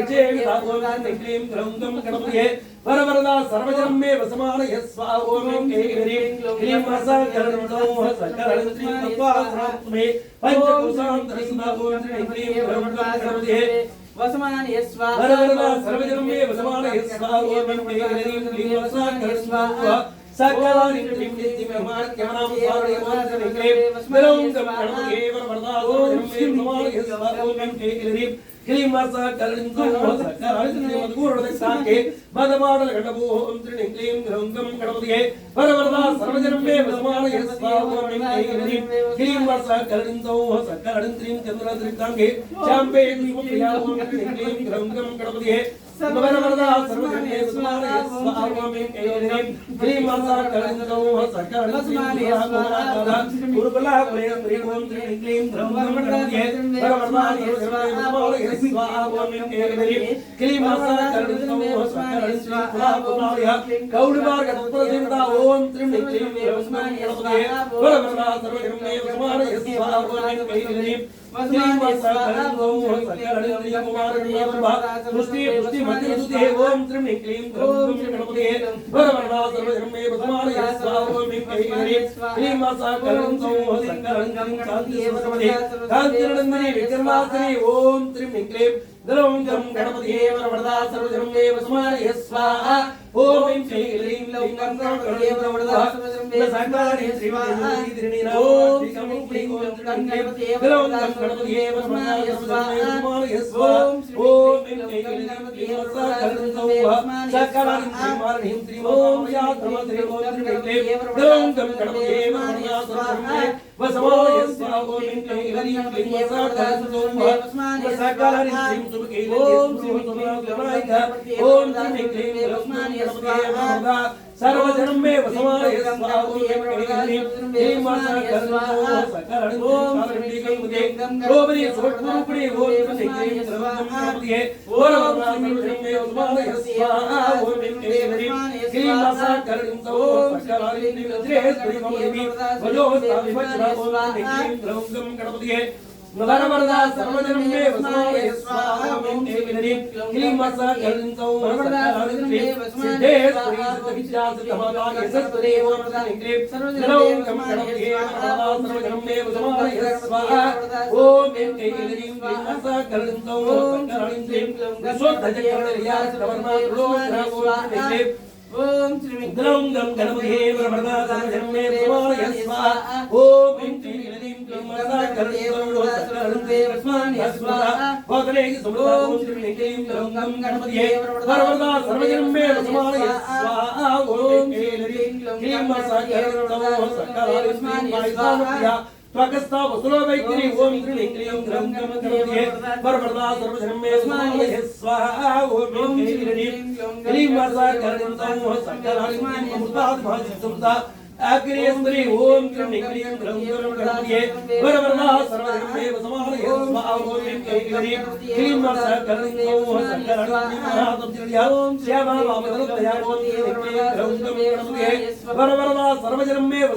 ऋषेविता ओम क्लीं रंगं गणपतये वरवरदा सर्वजनमे वसमानये स्वाहा ओम क्लीं मासा करणं सकराणि क्लीं तत्त्वात्मे पंचकोशान्तरसदा ओम क्लीं रंगं गणपतये वसमानये स्वाहा वरवरदा सर्वजनमे वसमानये स्वाहा ओम क्लीं मासा करणं सकलानि क्लीं नित्यमहात्म्यनाम स्वाहा ओम क्लीं विरंगं गणपतये वरवरदा सर्वजनमे वसमानये स्वाहा ओम क्लीं मासा करणं सकराणि मधुरदसाके मदमाडल गणपो ओम क्लीं रंगं गणपतये वरवरदा सर्वजनमे वसमानये स्वाहा ओम क्लीं मासा करणं सकराणि चंद्रदृक्तांगे चांबे प्रिया ओम क्लीं रंगं गणपतये वरवरदा सर्वजनमे वसमानये स्वाहा ओम क्लीं मासा करणं सकराणि गुरुकुला प्रिय प्रिय ओम क्लीं रंगं गणपतये वरवरदा सर्वजनमे वसमानये स्वाहा ओम क्लीं मासा करणं सकराणि कौड़िमार्ग तत्प्रतिमता ओम क्लीं रंगं गणपतये वरवरदा सर्वजनमे वसमानये स्वाहा ओम क्लीं मासा करणं सकराणि कुमारनियमभा पुष्टि पुष्टि मध्यसुते ओम क्लीं रंगं गणपतये वरवरदा सर्वजनमे वसमानये स्वाहा ओम क्लीं मासा करणं सकराणि शान्तिस्वरमदे कान्तिनन्दने विक्रमार्कने ओम क्लीं रंगं गणपतये वरवरदा सर्वजनमे वसमानये स्वाहा ओम क्लीं रंगं गणपतये वरवरदा सकराणि श्रीवाहिनी ओम क्लीं गणपतये गणपतये वसमानये स्वाहा ओम क्लीं गणपतये वरवरदा सकराणि श्रीवाहिनी ओम यात्रमत्रे ओम क्लीं रंगं गणपतये वरवरदा सर्वजनमे वसमानये स्वाहा ओम क्लीं गणपतये वरवरदा सकराणि ओम ओम क्लीं रंगं स्वाहा सर्वजनमे वसमानये स्वाहा ओम क्लीं मासा करणं सकराणि ओम क्लीं शोभने सुभद्रूपिणे ओम क्लीं रंगं गणपतये वरवरदा सर्वजनमे वसमानये स्वाहा ओम क्लीं मासा करणं सकराणि वज्रेश्वरी वजोस्तामि वज्रा ओम क्लीं रंगं गणपतये वरवरदा सर्वजनमे वसमानये स्वाहा ओम क्लीं मासा करणं सकराणि सिद्धेश्वरी सिद्धविद्यासिद्धमाताये सत्वरे ओम क्लीं रंगं गणपतये वरवरदा सर्वजनमे वसमानये स्वाहा ओम क्लीं मासा करणं सकराणि विश्वध्वजकर्णरियासिद्धवर्मा ओम श्री रंगं गणपतये वरवरदा सर्वजनमे वसमानये स्वाहा ओम क्लीं मासा करणं सकराणि स्वाहा वदने सुमता ओम क्लीं रंगं गणपतये वरवरदा सर्वजनमे वसमानये स्वाहा ओम क्लीं मासा करणं सकराणि मायितामत्या त्वकस्ता वसुलो वैद्यरी ओम क्लीं रंगं गणपतये वरवरदा सर्वजनमे वसमानये स्वाहा ओम क्लीं मासा करणं सकराणि अमृतात्मा अग्रेस्त्री ओम क्लीं रंगं गणपतये वरवरदा सर्वजनमे वसमानये स्वाहा ओम क्लीं मासा करणं सकराणि ओम श्यामा वामदलतया ओम क्लीं रंगं गणपतये वरवरदा सर्वजनमे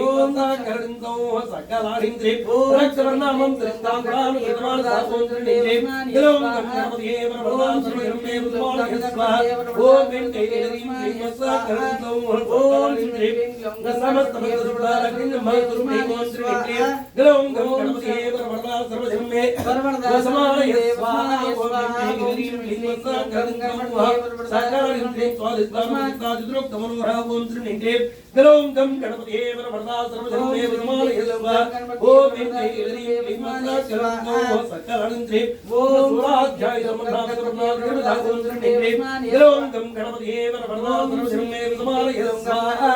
ओम सकलंतो सकलारिंद्रे रक्षवर्णामं त्रिस्तांगां यजमान सासोंद्रे गलों गणपतिये वरवरदा सर्वधर्मे बुद्धमानये स्वाहा ओम वेंकटेश्वरी सकलंतो सकलारिंद्रे समस्तभक्तसुदारकिं महतुरुमे ओंद्रे गलों गणपतिये वरवरदा सर्वधर्मे बुद्धमानये स्वाहा ओम वेंकटेश्वरी सकलंतो सकलारिंद्रे स्वादिष्टामृतादिद्रोक्तमनोहरा ओंद्रे गलों गणपतिये वरवरदा सर्वधर्मे बुद्धमानये स्वाहा ओम वेंकटेश्वरी सकलंतो सकलारिंद्रे ओम गणपतिये वरवरदा सर्वधर्मे बुद्धमानये स्वाहा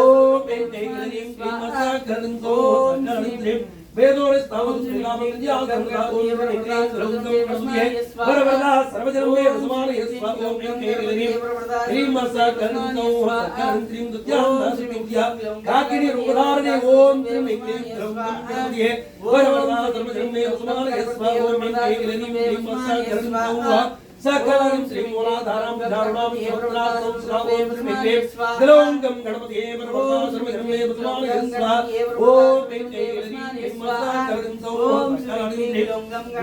ओम वेंकटेश्वरी सकलंतो सकलारिंद्रे वेदोरिस्तावं श्रीरामविद्या गंगा ओम गणपतिये वरवरदा सर्वधर्मे बुद्धमानये स्वाहा ओम वेंकटेश्वरी सकलंतो सकलारिंद्रे दुत्यां काकिनी रूपधारणे ओम गणपतिये वरवरदा सर्वधर्मे बुद्धमानये स्वाहा ओम वेंकटेश्वरी सकलंतो सकलां श्री मूलाधारं धारणां सर्वदासं श्रावों श्रीमें गलों गणपतिये वरवरदा सर्वधर्मे बुद्धमानये स्वाहा ओम वेंकटेश्वरी सकलंतो सकलारिंद्रे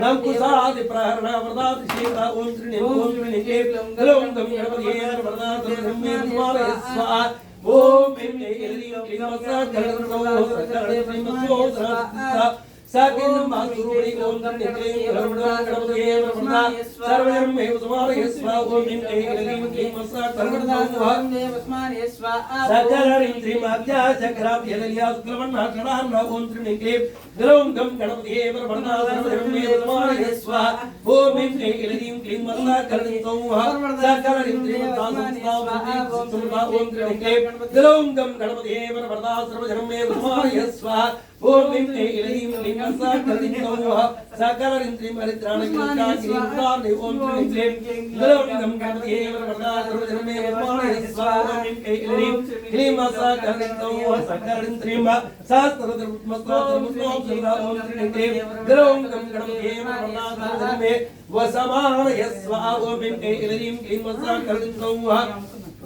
नमकुसादि प्रहरणा वरदाति श्रीता ओम श्रीने ओम श्रीने गलों गणपतिये वरवरदा सर्वधर्मे बुद्धमानये स्वाहा ओम वेंकटेश्वरी सकलंतो सकलारिंद्रे साकिन मातुरुणी ओम गणपतिये गणपतिये वरवरदा सर्वधर्मे बुद्धमानये स्वाहा ओम वेंकटेश्वरी सकलारिंद्रे माध्या चक्राभ्यलया शुक्लवर्णा कणान्ना ओम त्रिनेत्रे गलों गणपतिये वरवरदा सर्वधर्मे बुद्धमानये स्वाहा ओम वेंकटेश्वरी सकलंतो सकलारिंद्रे माध्या ओम त्रिनेत्रे गलों गणपतिये वरवरदा सर्वधर्मे बुद्धमानये स्वाहा ओम वेंकटेश्वरी सकलंतो सकलारिंद्रे मरित्राणिकाग्निकाग्निमुदाने ओम त्रिनेत्रे गलों गणपतिये वरवरदा सर्वधर्मे बुद्धमानये स्वाहा ओम वेंकटेश्वरी सकलंतो सकलारिंद्रे सहस्रधर्मस्त्राधर्मस्त्रों सदा ओम त्रिनेत्रे गलों गणपतिये वरवरदा सर्वधर्मे वसमानये स्वाहा ओम वेंकटेश्वरी सकलंतो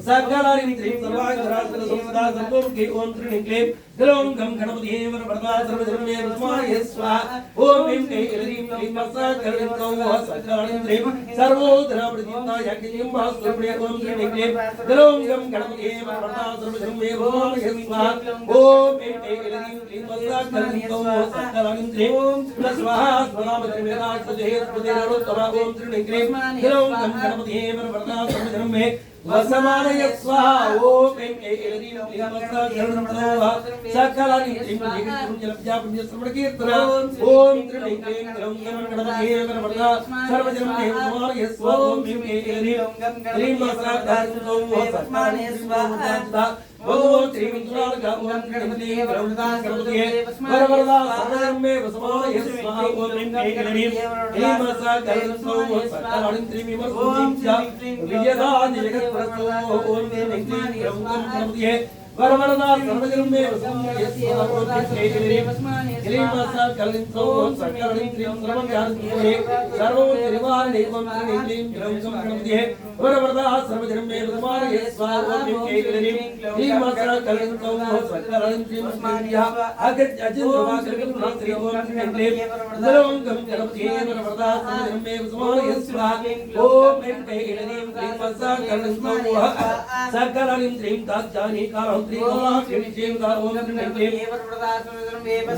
सकलारिंद्रे सर्वांगरासन संसदा संतोषे ओम त्रिनेत्रे गलों गणपतिये वरवरदा सर्वधर्मे बुद्धमानये स्वाहा ओम वेंकटेश्वरी सकलंतो सकलारिंद्रे सर्वोधरा प्रतिष्ठा यज्ञं महास्वरूपे ओम त्रिनेत्रे गलों गणपतिये वरवरदा सर्वधर्मे बुद्धमानये स्वाहा ओम वेंकटेश्वरी सकलंतो सकलारिंद्रे स्वाहा स्वाहा ओम त्रिनेत्रे गलों गणपतिये वरवरदा सर्वधर्मे वसमानये स्वाहा ओम वेंकटेश्वरी सकलंतो सकलारिंद्रे जलप्या पुण्य श्रवण कीर्तन ओम त्रिनेत्रे गणपतिये वरवरदा सर्वधर्मे बुद्धमानये स्वाहा ओम वेंकटेश्वरी सकलंतो सकलारिंद्रे स्वाहा भगवान श्री विष्णुरागा ओम गणपतिये वरवरदा गणपतिये वरवरदा सर्वधर्मे वसमानये स्वाहा ओम वेंकटेश्वरी सकलंतो सकलारिंद्रे विमर्शुद्धिं विजयदानि जगत्प्रसो ओम वेंकटेश्वरी गणपतिये वरवरदा सर्वधर्मे वसमानये स्वाहा ओम वेंकटेश्वरी सकलंतो सकलारिंद्रे सर्वज्ञानपूर्णे सर्वोत्तरिवाणे ओम त्रिनेत्रे गणपतिये वरवरदा सर्वधर्मे बुद्धमानये स्वाहा ओम वेंकटेश्वरी सकलंतो सकलारिंद्रे अगत्यजिन्द्रवाक्यगुणाश्री ओम त्रिनेत्रे गलों गणपतिये वरवरदा सर्वधर्मे बुद्धमानये स्वाहा ओम वेंकटेश्वरी सकलंतो सकलारिंद्रे ताज्जानि कालं त्रीं कमलाक्षीं श्रीमता ओम त्रीं क्लीं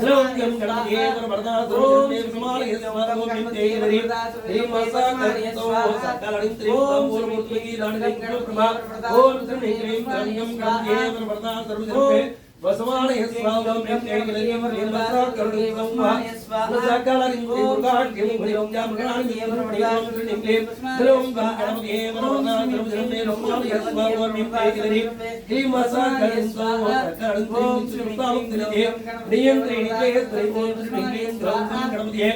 द्रौपदीं गणपतिये वरवरदा सर्वजनमे समानये स्वाहा ओम क्लीं क्लीं क्लीं मसा करितो सकलं त्रीं मूलमूर्तिकी दानकं प्रभा ओम त्रीं क्लीं गणपतिये वरवरदा सर्वजनमे वसमानये स्वाहा ओम क्लीं क्लीं मसा करितो सकलं त्रीं मुखाट्यं भुजं गणानि ओम त्रीं क्लीं द्रौं गणपतिये वरवरदा सर्वजनमे वसमानये स्वाहा ओम क्लीं क्लीं क्लीं मसा करितो सकलं त्रीं मुखाट्यं नियंत्रिणी जयत्री ओम श्री क्लीं द्रौं गणपतिये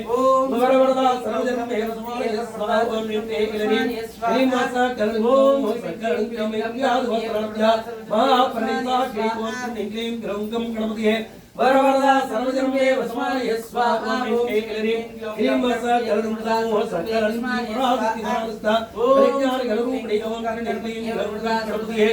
वरवरदा सर्वजनमे वसमानये स्वाहा ओम क्लीं क्लीं क्लीं मसा करितो सकलं त्रीं मुखाट्यं महापरिता क्लीं ओम श्री क्लीं द्रौं गणपतिये वरवरदा सर्वजनमे वसमानये स्वाहा ओम क्लीं क्लीं क्लीं मसा करितो सकलं त्रीं मुखाट्यं परिज्ञान गणरूपिणी ओम श्री क्लीं द्रौं गणपतिये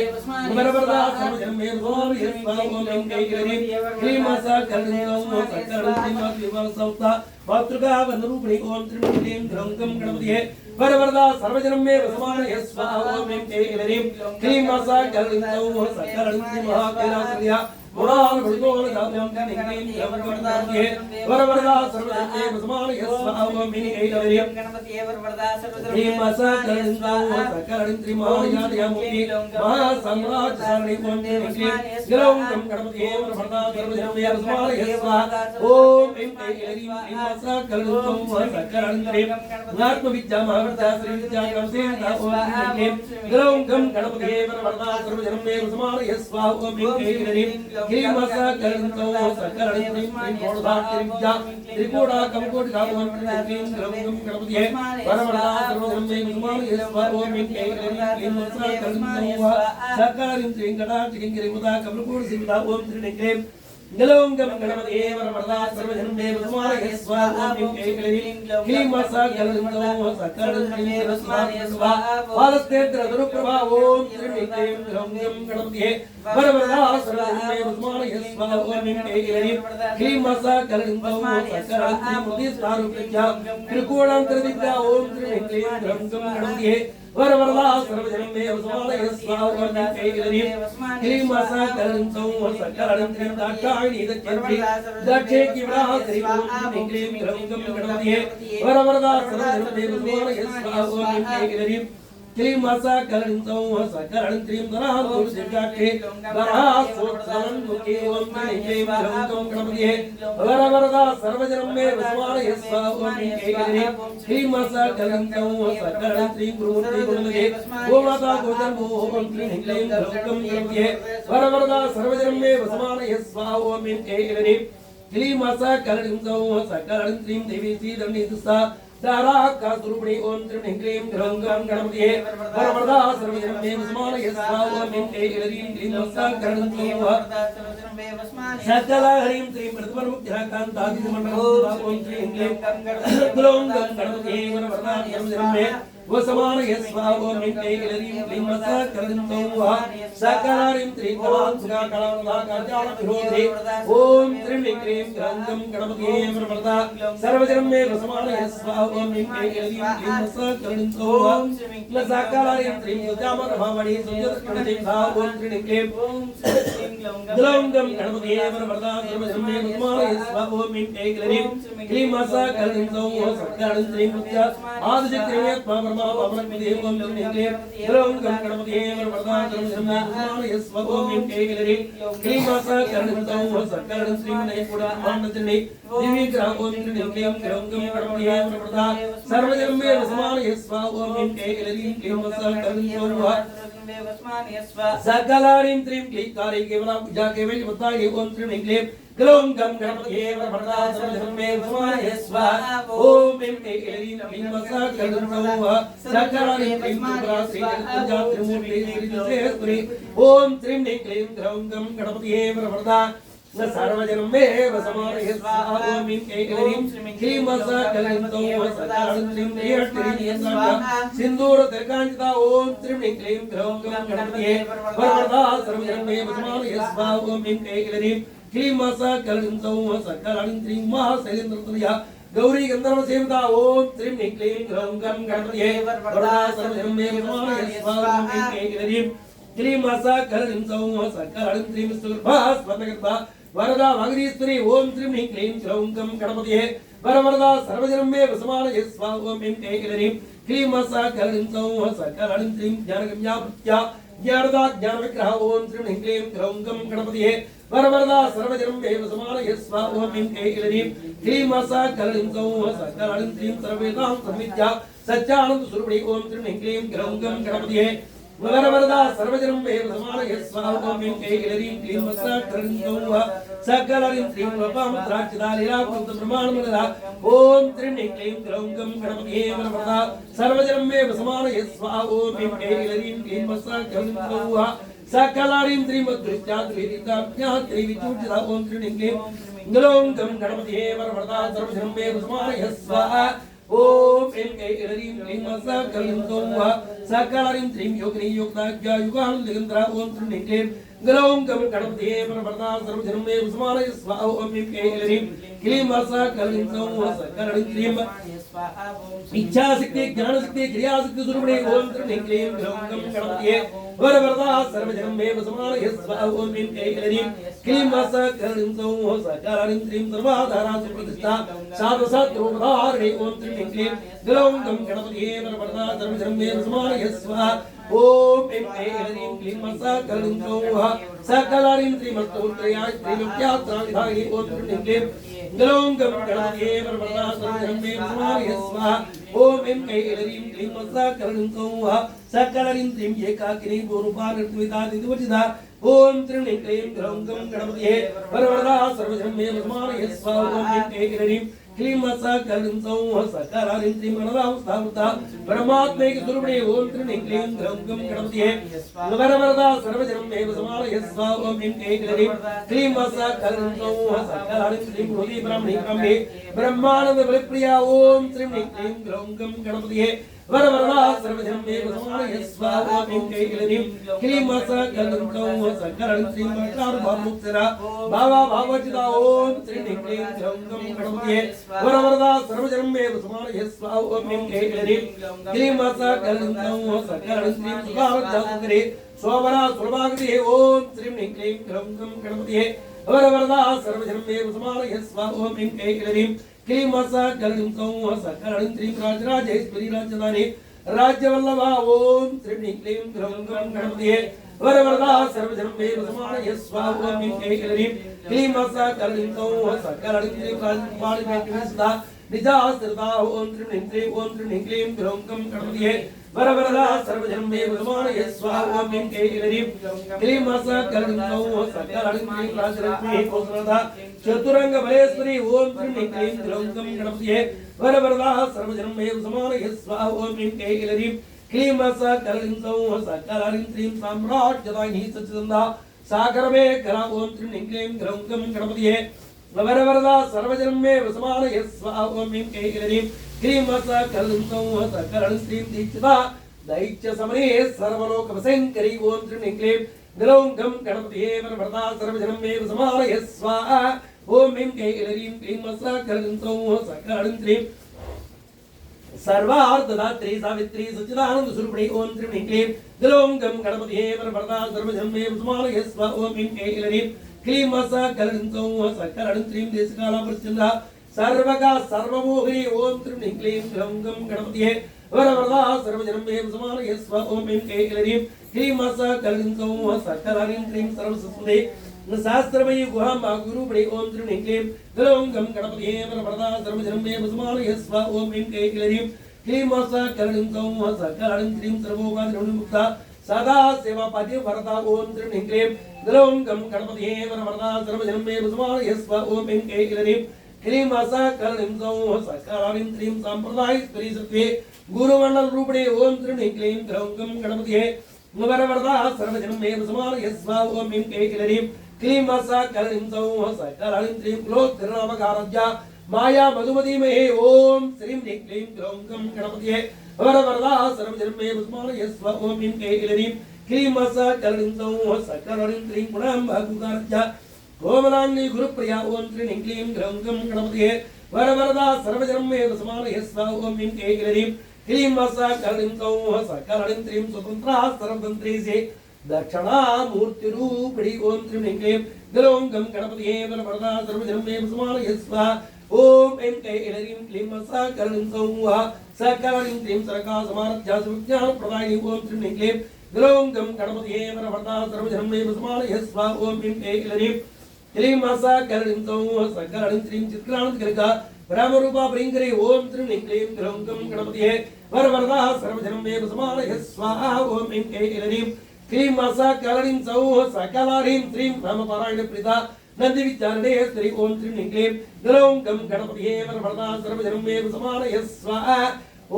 वरवरदा सर्वजनमे वसमानये स्वाहा ओम क्लीं क्लीं क्लीं मसा करितो सकलं त्रीं मुखाट्यं मातृका वनरूपिणी ओम श्री क्लीं द्रौं गणपतिये वरवरदा सर्वजनमे वसमानये स्वाहा ओम क्लीं क्लीं क्लीं मसा करितो सकलं त्रीं मुखाट्यं पुराण गुणों दामों क्लीं द्रौं गणपतिये वरवरदा सर्वजनमे वसमानये स्वाहा ओम क्लीं क्लीं गणपतिये वरवरदा सर्वजनमे क्लीं मसा करितो सकलं त्रीं मुखाट्यं महासम्राट सारणी ओम क्लीं क्लीं द्रौं गणपतिये वरवरदा सर्वजनमे वसमानये स्वाहा ओम क्लीं क्लीं क्लीं मसा करितो सकलं त्रीं आत्मविद्या महाविद्या श्री विद्या कमसेना ओम क्लीं द्रौं गणपतिये वरवरदा सर्वजनमे वसमानये स्वाहा ओम क्लीं क्लीं क्लीं मसा करितो सकलं त्रीं मोक्षदात्री विद्या त्रिपुरा कमकोटिका ओम क्लीं द्रौं गणपतिये वरवरदा सर्वजनमे वसमानये स्वाहा ओम क्लीं क्लीं मसा करितो सकलं त्रीं कटाक्षीं गिरिमुदा कमलकोटि सिद्धा ओम त्रीं क्लीं द्रौं गणपतिये वरवरदा सर्वजनमे वसमानये स्वाहा ओम क्लीं क्लीं क्लीं मसा करितो सकलं त्रीं वसमानये स्वाहा पालस्तेत्र दुरुप्रभा ओम त्रीं क्लीं द्रौं गणपतिये वरवरदा सर्वजनमे वसमानये स्वाहा ओम क्लीं क्लीं क्लीं मसा करितो सकलं त्रीं मुक्तिस्वरूपिण्या त्रिकोणान्तरविद्या ओम त्रीं क्लीं द्रौं गणपतिये वरवरदा सर्वजनमे वसमानये स्वाहा ओम क्लीं क्लीं क्लीं मसा करितो सकलं त्रीं दाक्षायणी दक्षे किवरा श्री ओम क्लीं द्रौं गणपतिये वरवरदा सर्वजनमे वसमानये स्वाहा ओम क्लीं क्लीं क्लीं मसा करितो सकलं त्रीं दरासुरसिद्धाक्षे दरासुरसलन्मुखे ओम क्लीं द्रौं गणपतिये वरवरदा सर्वजनमे वसमानये स्वाहा ओम क्लीं क्लीं क्लीं मसा करितो सकलं त्रीं गुरुमूर्ति गुणमये गोमाता गोचर ओम क्लीं क्लीं द्रौं गणपतिये वरवरदा सर्वजनमे वसमानये स्वाहा ओम क्लीं क्लीं क्लीं मसा करितो सकलं त्रीं देवी श्रीधरणीतुस्सा दाराका स्वरूपिणी ओम त्रीं क्लीं द्रौं गणपतिये वरवरदा सर्वजनमे वसमानये स्वाहा ओम क्लीं क्लीं मसा करितो सकल हरिं श्रीं प्रतिपन्मुक्त्या कान्तादिमण्डलं ओम क्लीं क्लीं द्रौं गणपतिये वरवरदा सर्वजनमे वसमानये स्वाहा ओम क्लीं क्लीं मसा करितो सकल हरिं श्रीं कलांसुका कलांसुकाचारविरोधे ओम त्रीं क्लीं द्रौं गणपतिये वरवरदा सर्वजनमे वसमानये स्वाहा ओम क्लीं क्लीं मसा करितो सकल हरिं श्रीं सुजामरभामणि सुजतकणिता ओम त्रीं क्लीं द्रौं गणपतिये वरवरदा सर्वजनमे वसमानये स्वाहा ओम क्लीं क्लीं मसा करितो सकल हरिं श्रीं आदिशक्तिये परमा पवनपतिये ओम त्रीं क्लीं द्रौं गणपतिये वरवरदा सर्वजनमे वसमानये स्वाहा ओम क्लीं क्लीं मसा करितो सकल हरिं श्रीं नयपुरा आनंदचंडी देवी ग्रह ओम त्रीं क्लीं द्रौं गणपतिये वरवरदा सर्वजनमे वसमानये स्वाहा ओम क्लीं क्लीं मसा करितो सकल हरिं श्रीं क्लीं कारी केवला पूजा केवल मुक्ताय ओम त्रीं क्लीं द्रौं गणपतिये वरवरदा सर्वजनमे वसमानये स्वाहा ओम क्लीं क्लीं मसा करितो सकल हरिं श्रीं त्रिपुरा श्री जगत्पूजा त्रिमूर्ति श्री विश्वेश्वरी ओम त्रीं क्लीं द्रौं गणपतिये वरवरदा सर्वजनमे वसमानये स्वाहा ओम क्लीं क्लीं मसा करितो सकल हरिं श्रीं सिंदूर तिलकांचिता ओम त्रीं क्लीं द्रौं गणपतिये वरवरदा सर्वजनमे वसमानये स्वाहा ओम क्लीं क्लीं मसा करितो सकल हरिं श्रीं महाशैलेन्द्रतनया गौरी गंधर्व सेविता ओम त्रीं क्लीं द्रौं गणपतिये वरवरदा सर्वजनमे वसमानये स्वाहा ओम क्लीं क्लीं मसा कलनिं सौः सकलनिं क्लीं सुगर्भास्पदगर्भा वरदा वागीश्वरी ओम श्रीं ह्रीं क्लीं ग्लौं गं गणपतये वरवरदा सर्वजनं मे वसमानये स्वाहा ओम ऐं ऐं क्लीं मसा कलनिं सौः सकलनिं क्लीं ज्ञानगम्यावृत्या ज्ञानदा ज्ञानविग्रह ओम श्रीं ह्रीं क्लीं ग्लौं गं गणपतये वरवरदा सर्वजनं मे वसमानये स्वाहा ओम ऐं ऐं क्लीं मसा कलनिं सौः सकलनिं क्लीं सर्वेदां संविद्या सच्चानंद स्वरूपिणी ओम श्रीं ह्रीं क्लीं ग्लौं गं गणपतये वरवरदा सर्वजनं मे वसमानये स्वाहा ओम ऐं ऐं क्लीं मसा कलनिं सौः सकलनिं क्लीं वपां त्राक्षदालीलाकुं ब्रह्माण्डमनदा ओम श्रीं ह्रीं क्लीं ग्लौं गं गणपतये वरवरदा सर्वजनं मे वसमानये स्वाहा ओम ऐं ऐं क्लीं मसा कलनिं सौः सकलनिं क्लीं मद्रित्याद्रिताज्ञात्रिविचूर्जिता ओम श्रीं क्लीं ग्लौं गं गणपतये वरवरदा सर्वजनं मे वसमानये स्वाहा ओम ऐं ऐं क्लीं मसा कलनिं सौः सकलनिं क्लीं योगिनी योगदाज्ञा युगान् लिगन्त्रा ओम श्रीं क्लीं ग्लौं गं गणपतये वरवरदा सर्वजनं मे वसमानये स्वाहा ओम ऐं ऐं क्लीं मसा कलनिं सौः सकलनिं क्लीं इच्छा शक्ति ज्ञान शक्ति क्रिया शक्ति स्वरूपिणी ओम श्रीं क्लीं ग्लौं गं गणपतये वरवरदा सर्वजनं मे वसमानये स्वाहा ओम ऐं ऐं क्लीं मसा कलनिं सौः सकलनिं क्लीं सर्वाधारा सुप्रतिष्ठा साधुसत्रोपधारिणी ओम श्रीं क्लीं ग्लौं गं गणपतये वरवरदा सर्वजनं मे वसमानये स्वाहा ओम ऐं ऐं क्लीं मसा कलनिं सौः सकलनिं त्रिमस्तोत्रयाय त्रिलोक्यात्राविधायिनी ओम श्रीं क्लीं ग्लौं गं गणपतये वरवरदा सर्वजनं मे वसमानये स्वाहा ओम ऐं ऐं क्लीं मसा कलनिं सौः सकलनिं त्रिं एकाकिनी पूर्वपा निर्मिता दिवचिता ओम श्रीं क्लीं ग्लौं गं गणपतये वरवरदा सर्वजनं मे वसमानये स्वाहा ओम ऐं ऐं क्लीं मसा कलनिं सौः सकलनिं त्रिं मनदावस्थावृता परमात्मैक स्वरूपिणी ओम श्रीं क्लीं ग्लौं गं गणपतये वरवरदा सर्वजनं मे वसमानये स्वाहा ओम ऐं ऐं क्लीं मसा कलनिं सौः सकलनिं त्रिं हृदि ब्रह्मणि ब्रह्मे ब्रह्मानंद बलिप्रिया ओम श्रीं क्लीं ग्लौं गं गणपतये वरवरदा सर्वजनं मे वसमानये स्वाहा ओम ऐं ऐं क्लीं मसा कलनिं सौः सकलनिं त्रिं मनदावस्थावृता भावा भावचिता ओम श्रीं क्लीं ग्लौं गं गणपतये वरवरदा सर्वजनं मे वसमानये स्वाहा ओम ऐं ऐं क्लीं मसा कलनिं सौः सकलनिं त्रिं सुखावृत्यासुकरे शोभना सुरभागति ओम श्रीं क्लीं ग्लौं गं गणपतये वरवरदा सर्वजनं मे वसमानये स्वाहा ओम ऐं ऐं क्लीं मसा कलनिं सौः सकलनिं त्रिं राजराजेश्वरी राजधानी राज्यवल्लभा ओम श्रीं क्लीं ग्लौं गं गणपतये वरवरदा सर्वजनं मे वसमानये स्वाहा ओम ऐं ऐं क्लीं मसा कलनिं सौः सकलनिं त्रिं राजकुमारीमेकविसदा निजास्त्रिता ओम श्रीं क्लीं ग्लौं गं गणपतये वरवरदा सर्वजनं मे वसमानये स्वाहा ओम ऐं ऐं क्लीं मसा कलनिं सौः सकलनिं त्रिं राजलक्ष्मी कौसलदा चतुरंग बलेश्वरी ओम श्रीं क्लीं ग्लौं गं गणपतये वरवरदा सर्वजनं मे वसमानये स्वाहा ओम ऐं ऐं क्लीं मसा कलनिं सौः सकलनिं त्रिं साम्राज्यदायिनी सच्चिदानंदा सागरमे कला ओम श्रीं क्लीं ग्लौं गं गणपतये वरवरदा सर्वजनं मे वसमानये स्वाहा ओम ऐं ऐं क्लीं मसा कलनिं सौः सकलनिं त्रिं दीक्षिता दैत्य समने सर्वलोकवशङ्करी ओम श्रीं क्लीं ग्लौं गं गणपतये वरवरदा सर्वजनं मे वसमानये स्वाहा ओम ऐं ऐं क्लीं मसा कलनिं सौः सकलनिं त्रिं सर्वार्थदात्री सावित्री सच्चिदानंद स्वरूपिणी ओम श्रीं क्लीं ग्लौं गं गणपतये वरवरदा सर्वजनं मे वसमानये स्वाहा ओम ऐं ऐं क्लीं मसा कलनिं सौः सकलनिं त्रिं देशकालप्रचण्डा सर्वगा सर्वमोहिनी ओम श्रीं क्लीं ग्लौं गं गणपतये वरवरदा सर्वजनं मे वसमानये स्वाहा ओम ऐं ऐं क्लीं मसा कलनिं सौः सकलनिं त्रिं सर्वसुन्दे शास्त्रमयी गुहां गुरुपणि ओम श्रीं क्लीं ग्लौं गं गणपतये वरवरदा सर्वजनं मे वसमानये स्वाहा ओम ऐं ऐं क्लीं मसा कलनिं सौः सकलनिं त्रिं सर्वोपाधिमुक्ता सदा सेवापति वरदा ओम श्रीं क्लीं ग्लौं गं गणपतये वरवरदा सर्वजनं मे वसमानये स्वाहा ओम ऐं ऐं क्लीं मसा कलनिं सौः सकलनिं त्रिं सांप्रदायिकरी सत्त्वे गुरुमंडल रूपिणी ओम श्रीं क्लीं ग्लौं गं गणपतये वरवरदा सर्वजनं मे वसमानये स्वाहा ओम ऐं ऐं क्लीं मसा कलनिं सौः सकलनिं त्रिं कुलोत्थिरनामकारज्ञा माया मधुमती महे ओम श्रीं क्लीं ग्लौं गं गणपतये वरवरदा सर्वजनं मे वसमानये स्वाहा ओम ऐं ऐं क्लीं मसा कलनिं सौः सकलनिं त्रिं गुणाम्बुकारज्ञा गोमनांगी गुरुप्रिया ओम श्रीं क्लीं ग्लौं गं गणपतये वरवरदा सर्वजनं मे वसमानये स्वाहा ओम ऐं ऐं क्लीं मसा कलनिं सौः सकलनिं त्रिं स्वतन्त्रा सर्वतन्त्रीसे दक्षिणामूर्तिरूपिणी ओम त्रिं क्लीं ग्लौं गं गणपतये वरवरदा सर्वजनमे समानये स्वाहा ओम ऐं ऐं क्लीं सकलं सौः सकलं क्लीं सरका समारध्या सुविज्ञान प्रदायिनी ओम त्रिं क्लीं ग्लौं गं गणपतये वरवरदा सर्वजनमे समानये स्वाहा ओम ऐं ऐं क्लीं सकलं सौः सकलं क्लीं चित्क्रांतकलिका ब्रह्मरूपा प्रियंकरी ओम त्रिं क्लीं ग्लौं गं गणपतये वरवरदा सर्वजनमे समानये स्वाहा ओम ऐं ऐं क्लीं सकलं सौः सकलारीं त्रीं नामपारायण प्रीता नंदी विचारणे स्त्री ओम त्रिं क्लीं ग्लौं गं गणपतये वरवरदा सर्वजनमे समानये स्वाहा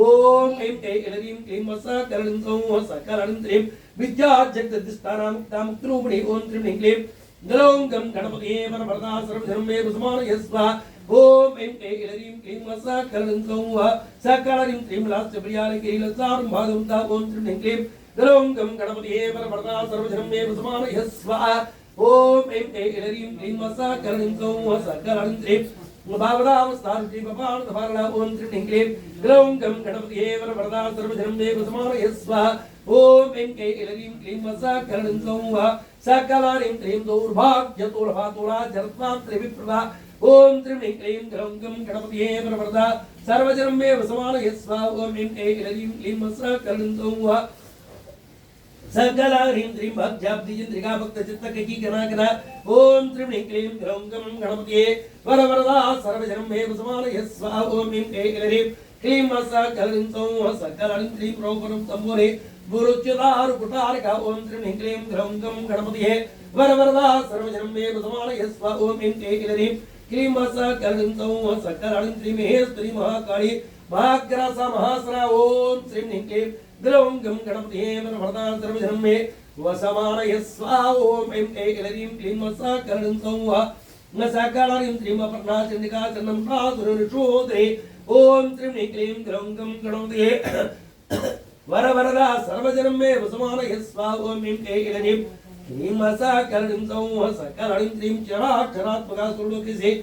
ओम ऐं ऐं क्लीं सकलं सौः सकलं त्रीं विद्या जगदधिष्ठानामुक्तामुक्तरूपिणी ओम त्रिं क्लीं ग्लौं गं गणपतये वरवरदा सर्वजनमे समानये स्वाहा ओम ऐं ऐं क्लीं सकलं सौः सकलं त्रीं लास्यप्रियालिकीलसारं भागवता ओम त्रिं क्लीं ग्लौं गं गणपतये वरवरदा सर्वजनमे समानये स्वाहा ओम ऐं ऐं क्लीं सकलं सौः सकलं त्रीं भावदावस्तारुषि पपाणधपारणा ओम त्रिं क्लीं ग्लौं गं गणपतये वरवरदा सर्वजनमे समानये स्वाहा ओम ऐं ऐं क्लीं सकलं सौः सकलारीं त्रीं दौर्भाग्यतोलभातोला जरत्वां त्रिविप्रदा ओम त्रिं क्लीं ग्लौं गं गणपतये वरवरदा सर्वजनमे समानये स्वाहा ओम ऐं ऐं क्लीं सकलं सौः सकलारीं त्रीं भक्त्याब्धिचन्द्रिका भक्तचित्तककी गणागणा ओम त्रिं क्लीं ग्लौं गं गणपतये वरवरदा सर्वजनमे समानये स्वाहा ओम ऐं ऐं क्लीं सकलं सौः सकलं त्रीं प्रोपरं सम्भोरे गुरुच्युतारुकुटारिका ओम त्रिं क्लीं ग्लौं गं गणपतये वरवरदा सर्वजनमे समानये स्वाहा ओम ऐं ऐं क्लीं सकलं सौः सकलं त्रीं महेश्वरी महाकाली महाग्रासा महासरा ओम त्रिं क्लीं ग्लौं गं गणपतये वरवरदा सर्वजनमे वसमानये स्वाहा ओम ऐं ऐं क्लीं सकलं सौः सकलारीं त्रीं अपर्णा चण्डिका चन्नं प्रासुरनिषोदरे ओम त्रिं क्लीं ग्लौं गं गणपतये वरवरदा सर्वजनमे वसमानये स्वाहा ओम ऐं ऐं क्लीं सकलं सौः सकलं त्रीं चराक्षरात्मका सुलोकिसे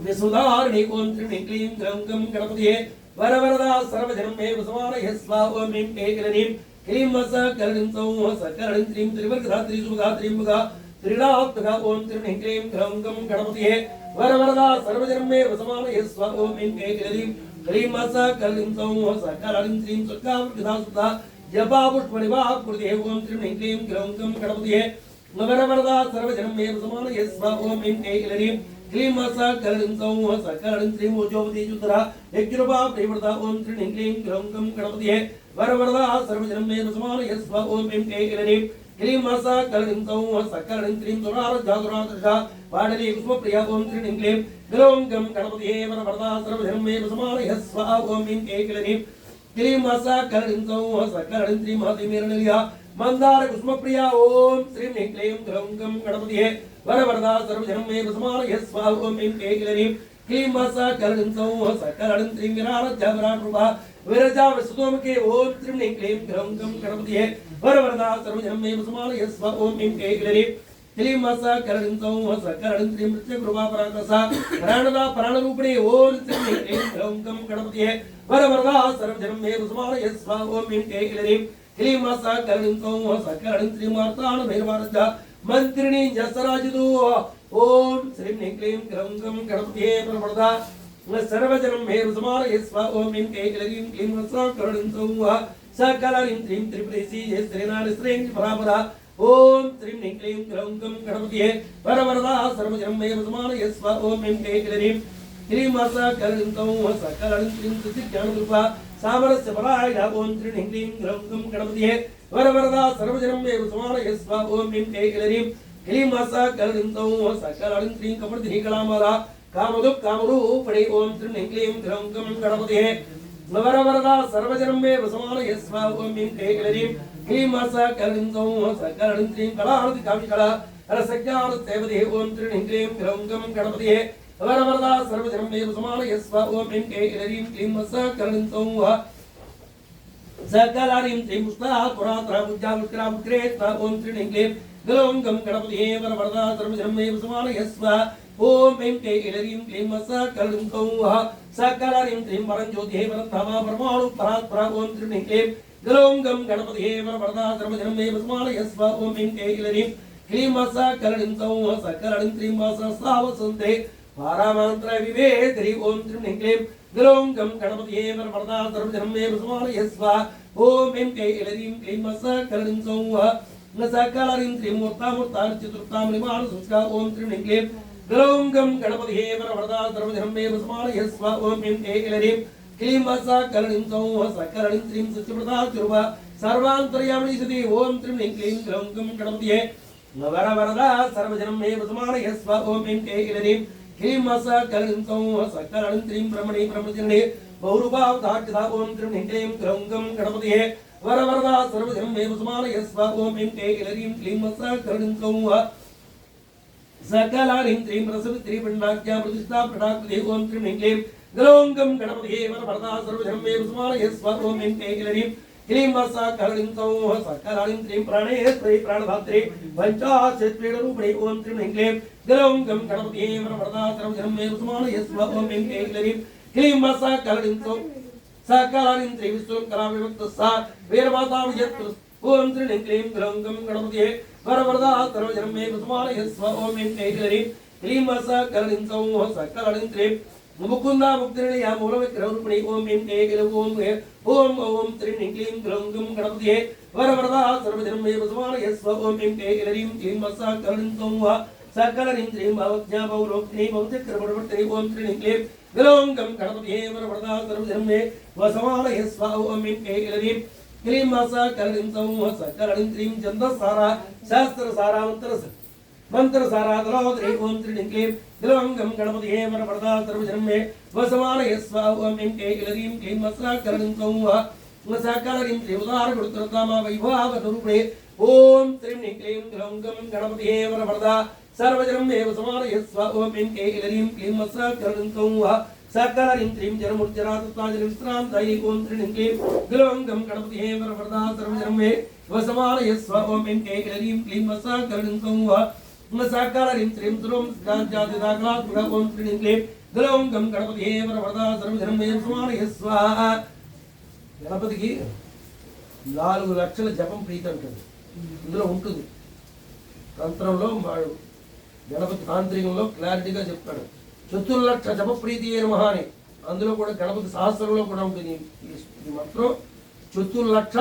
विसुधारिणी ओम त्रिं क्लीं ग्लौं गं गणपतये वरवरदा सर्वजनमे वसमानये स्वाहा ओम ऐं ऐं क्लीं सकलं सौः सकलं त्रीं त्रिवर्गधात्री सुभगात्रीमुगा त्रिणात्मका ओम त्रिं क्लीं ग्लौं गं गणपतये वरवरदा सर्वजनमे वसमानये स्वाहा ओम ऐं ऐं क्लीं सकलं सौः सकलं त्रीं सुखावृतधा जपा पुष्पनिवा कुरुते ओम त्रिं क्लीं ग्लौं गं गणपतये वरवरदा सर्वजनमे वसमानये स्वाहा ओम ऐं ऐं क्लीं सकलं सौः सकलं त्रीं ओजोवती जुतरा यज्ञरूपा प्रियव्रता ओम त्रिं क्लीं ग्लौं गं गणपतये वरवरदा सर्वजनमे वसमानये स्वाहा ओम ऐं ऐं क्लीं सकलं सौः सकलं त्रीं दुरारध्या वाडली पुष्पप्रिया ओम त्रिं क्लीं ग्लौं गं गणपतये वरवरदा सर्वजनमे वसमानये स्वाहा ओम ऐं ऐं क्लीं सकलं सौः सकलं त्रीं महतिमीरणलिया मंदार पुष्पप्रिया ओम त्रिं क्लीं ग्लौं गं गणपतये वरवरदा सर्वजनमे वसमानये स्वाहा ओम ऐं ऐं क्लीं सकलं सौः सकलं त्रीं विरारध्या विराटरूपा विरजा विसुतोमुखे ओम त्रिं क्लीं ग्लौं गं गणपतये वरवरदा सर्वजनमे वसमानये स्वाहा ओम ऐं ऐं क्लीं सकलं सौः सकलं त्रीं मृत्यग्रूपा पराक्रसा प्राणदा प्राणरूपिणी ओम त्रिं क्लीं ग्लौं गं गणपतये वरवरदा सर्वजनमे वसमानये स्वाहा ओम ऐं ऐं क्लीं सकलं सौः सकलं त्रीं वार्ताणभैरवारध्या मंत्रिणी जसराजिदो ओम श्रीं क्लीं ग्लौं गं गणपतये वरवरदा सर्वजनमे वसमानये स्वाहा ओम ऐं ऐं क्लीं सकलं सौः सकलं त्रीं त्रिपुरेशी स्त्रीनास्त्रीं परापरा ओम त्रिं क्लीं ग्लौं गं गणपतये वरवरदा सर्वजनमे वसमानये स्वाहा ओम ऐं ऐं क्लीं सकलं सौः सकलं त्रीं ज्ञानरूपा सामरस्य परायणा ओम त्रिं क्लीं ग्लौं गं गणपतये वरवरदा सर्वजनमे वसमानये स्वाहा ओम ऐं ऐं क्लीं सकलं सौः सकलं त्रीं कपर्दिनी कलामाला कामदुः कामरूपिणी ओम त्रिं क्लीं ग्लौं गं गणपतये वरवरदा सर्वजनमे वसमानये स्वाहा ओम ऐं ऐं क्लीं सकलं सौः सकलं त्रीं कलारति कामिकला रसज्ञानसेवदे ओम त्रिं क्लीं ग्लौं गं गणपतये वरवरदा सर्वजनमे वसमानये स्वाहा ओम ऐं ऐं क्लीं सकलं सौः सकलारीं त्रीं पुष्पा पुरातरा पूज्या पुष्करा पुष्करेत्ता ओम त्रिं क्लीं ग्लौं गं गणपतये वरवरदा सर्वजनमे वसमानये स्वाहा ओम ऐं ऐं क्लीं सकलं सौः सकलारीं त्रीं परंज्योतिः परंधामा परमाणु परात्परा ओम त्रिं क्लीं ग्लों गं गणपतिये वरवरदा सर्वजनं मे वसमानय स्वाहा ओम ऐं कैलरीं क्लीं मसा कलणीं सौः सकलणीं क्लीं मसा सावसन्ते पारामान्त्र विवेदरी ओम त्रिं क्लीं ग्लों गं गणपतिये वरवरदा सर्वजनं मे वसमानय स्वाहा ओम ऐं कैलरीं क्लीं मसा कलणीं सौः सकलणीं क्लीं मूर्तामूर्तां चतुर्थां निवार संस्कार ओम त्रिं क्लीं ग्लों गं गणपतिये वरवरदा सर्वजनं मे वसमानय स्वाहा ओम ऐं कैलरीं क्लीं मसा कलणीं सौः सकलणीं क्लीं सत्यप्रदा चुर्वा सर्वान्तर्यामिनी सती ओम त्रिं क्लीं ग्लों गं गणपतिये वरवरदा सर्वजनं मे वसमानय स्वाहा ओम ऐं कैलरीं क्लीं मसा कलणीं सौः सकलणीं क्लीं ब्रह्मणे ब्रह्मचरणे बहुरूपावताक्षदा ओम त्रिं क्लीं ग्लों गं गणपतिये वरवरदा सर्वजनं मे वसमानय स्वाहा ओम ऐं कैलरीं क्लीं मसा कलणीं सौः सकलणीं क्लीं रसवित्री पिण्डाख्या प्रतिष्ठा प्रणाकृते ओम त्रिं क्लीं ग्लों गं गणपतिये वरवरदा सर्वजनं मे वसमानय स्वाहा ओम ऐं कैलरीं क्लीं मसा कलणीं सौः सकलणीं क्लीं प्राणेश्वरी प्राणधात्री पंचाशत्पीडरूपिणी ओम त्रिं क्लीं ग्लों गं गणपतिये वरवरदा सर्वजनं मे वसमानय स्वाहा ओम ऐं कैलरीं क्लीं मसा कलणीं सौः सकलणीं क्लीं विष्णुं कलाविभक्तस्सा वीरमाता विजयतु ओम त्रिं क्लीं ग्लों गं गणपतिये वरवरदा सर्वजनं मे वसमानय स्वाहा ओम ऐं कैलरीं क्लीं मसा कलणीं सौः सकलणीं क्लीं मुकुंदा मुक्तिर्णया मूलविग्रहरूपिणी ओम ऐं कैलरीं ओम ओम त्रिं क्लीं ग्लों गं गणपतिये वरवरदा सर्वजनं मे वसमानय स्वाहा ओम ऐं कैलरीं क्लीं मसा कलणीं सौः सकलणीं क्लीं भवज्ञा बहुलोकिनी बहुचक्रवर्तिनी ओम त्रिं क्लीं ग्लों गं गणपतिये वरवरदा सर्वजनं मे वसमानय स्वाहा ओम ऐं कैलरीं क्लीं मसा कलणीं सौः सकलणीं क्लीं छन्दस्सारा शास्त्रसारा मंत्रसाराधरोदरी ओम त्रिं क्लीं ग्लों गं गणपतिये वरवरदा सर्वजनं मे वसमानय स्वाहा ओम ऐं कैलरीं क्लीं मसा कलणीं सौः सकलणीं क्लीं उदारगुरुतरतामा वैभवरूपिणे ओम त्रिं क्लीं ग्लों गं गणपतिये वरवरदा सर्वजनं मे वसमानय स्वाहा ओम ऐं कैलरीं क्लीं मसा कलणीं सौः सकलणीं क्लीं जलमुर्जरातताजलविश्रान्तायै ओम त्रिं क्लीं ग्लों गं गणपतिये वरवरदा सर्वजनं मे वसमानय स्वाहा ओम ऐं कैलरीं क्लीं मसा कलणीं सौः सकलणीं क्लीं सुरं जातिदाकलात्मक ओम त्रिं क्लीं ग्लों गं गणपतिये वरवरदा सर्वजनं मे वसमानय स्वाहा గణపతికి 4 లక్షల జపం ప్రీతి అంటుంది ఇందులో ఉంటుంది తంత్రంలో గణపతి తాంత్రికంలో క్లారిటీగా చెప్తాడు చతుర్లక్ష జప ప్రీతి నమః అని అందులో కూడా గణపతి సహస్రంలో కూడా ఉంటుంది ఈ మంత్రం చతుర్లక్ష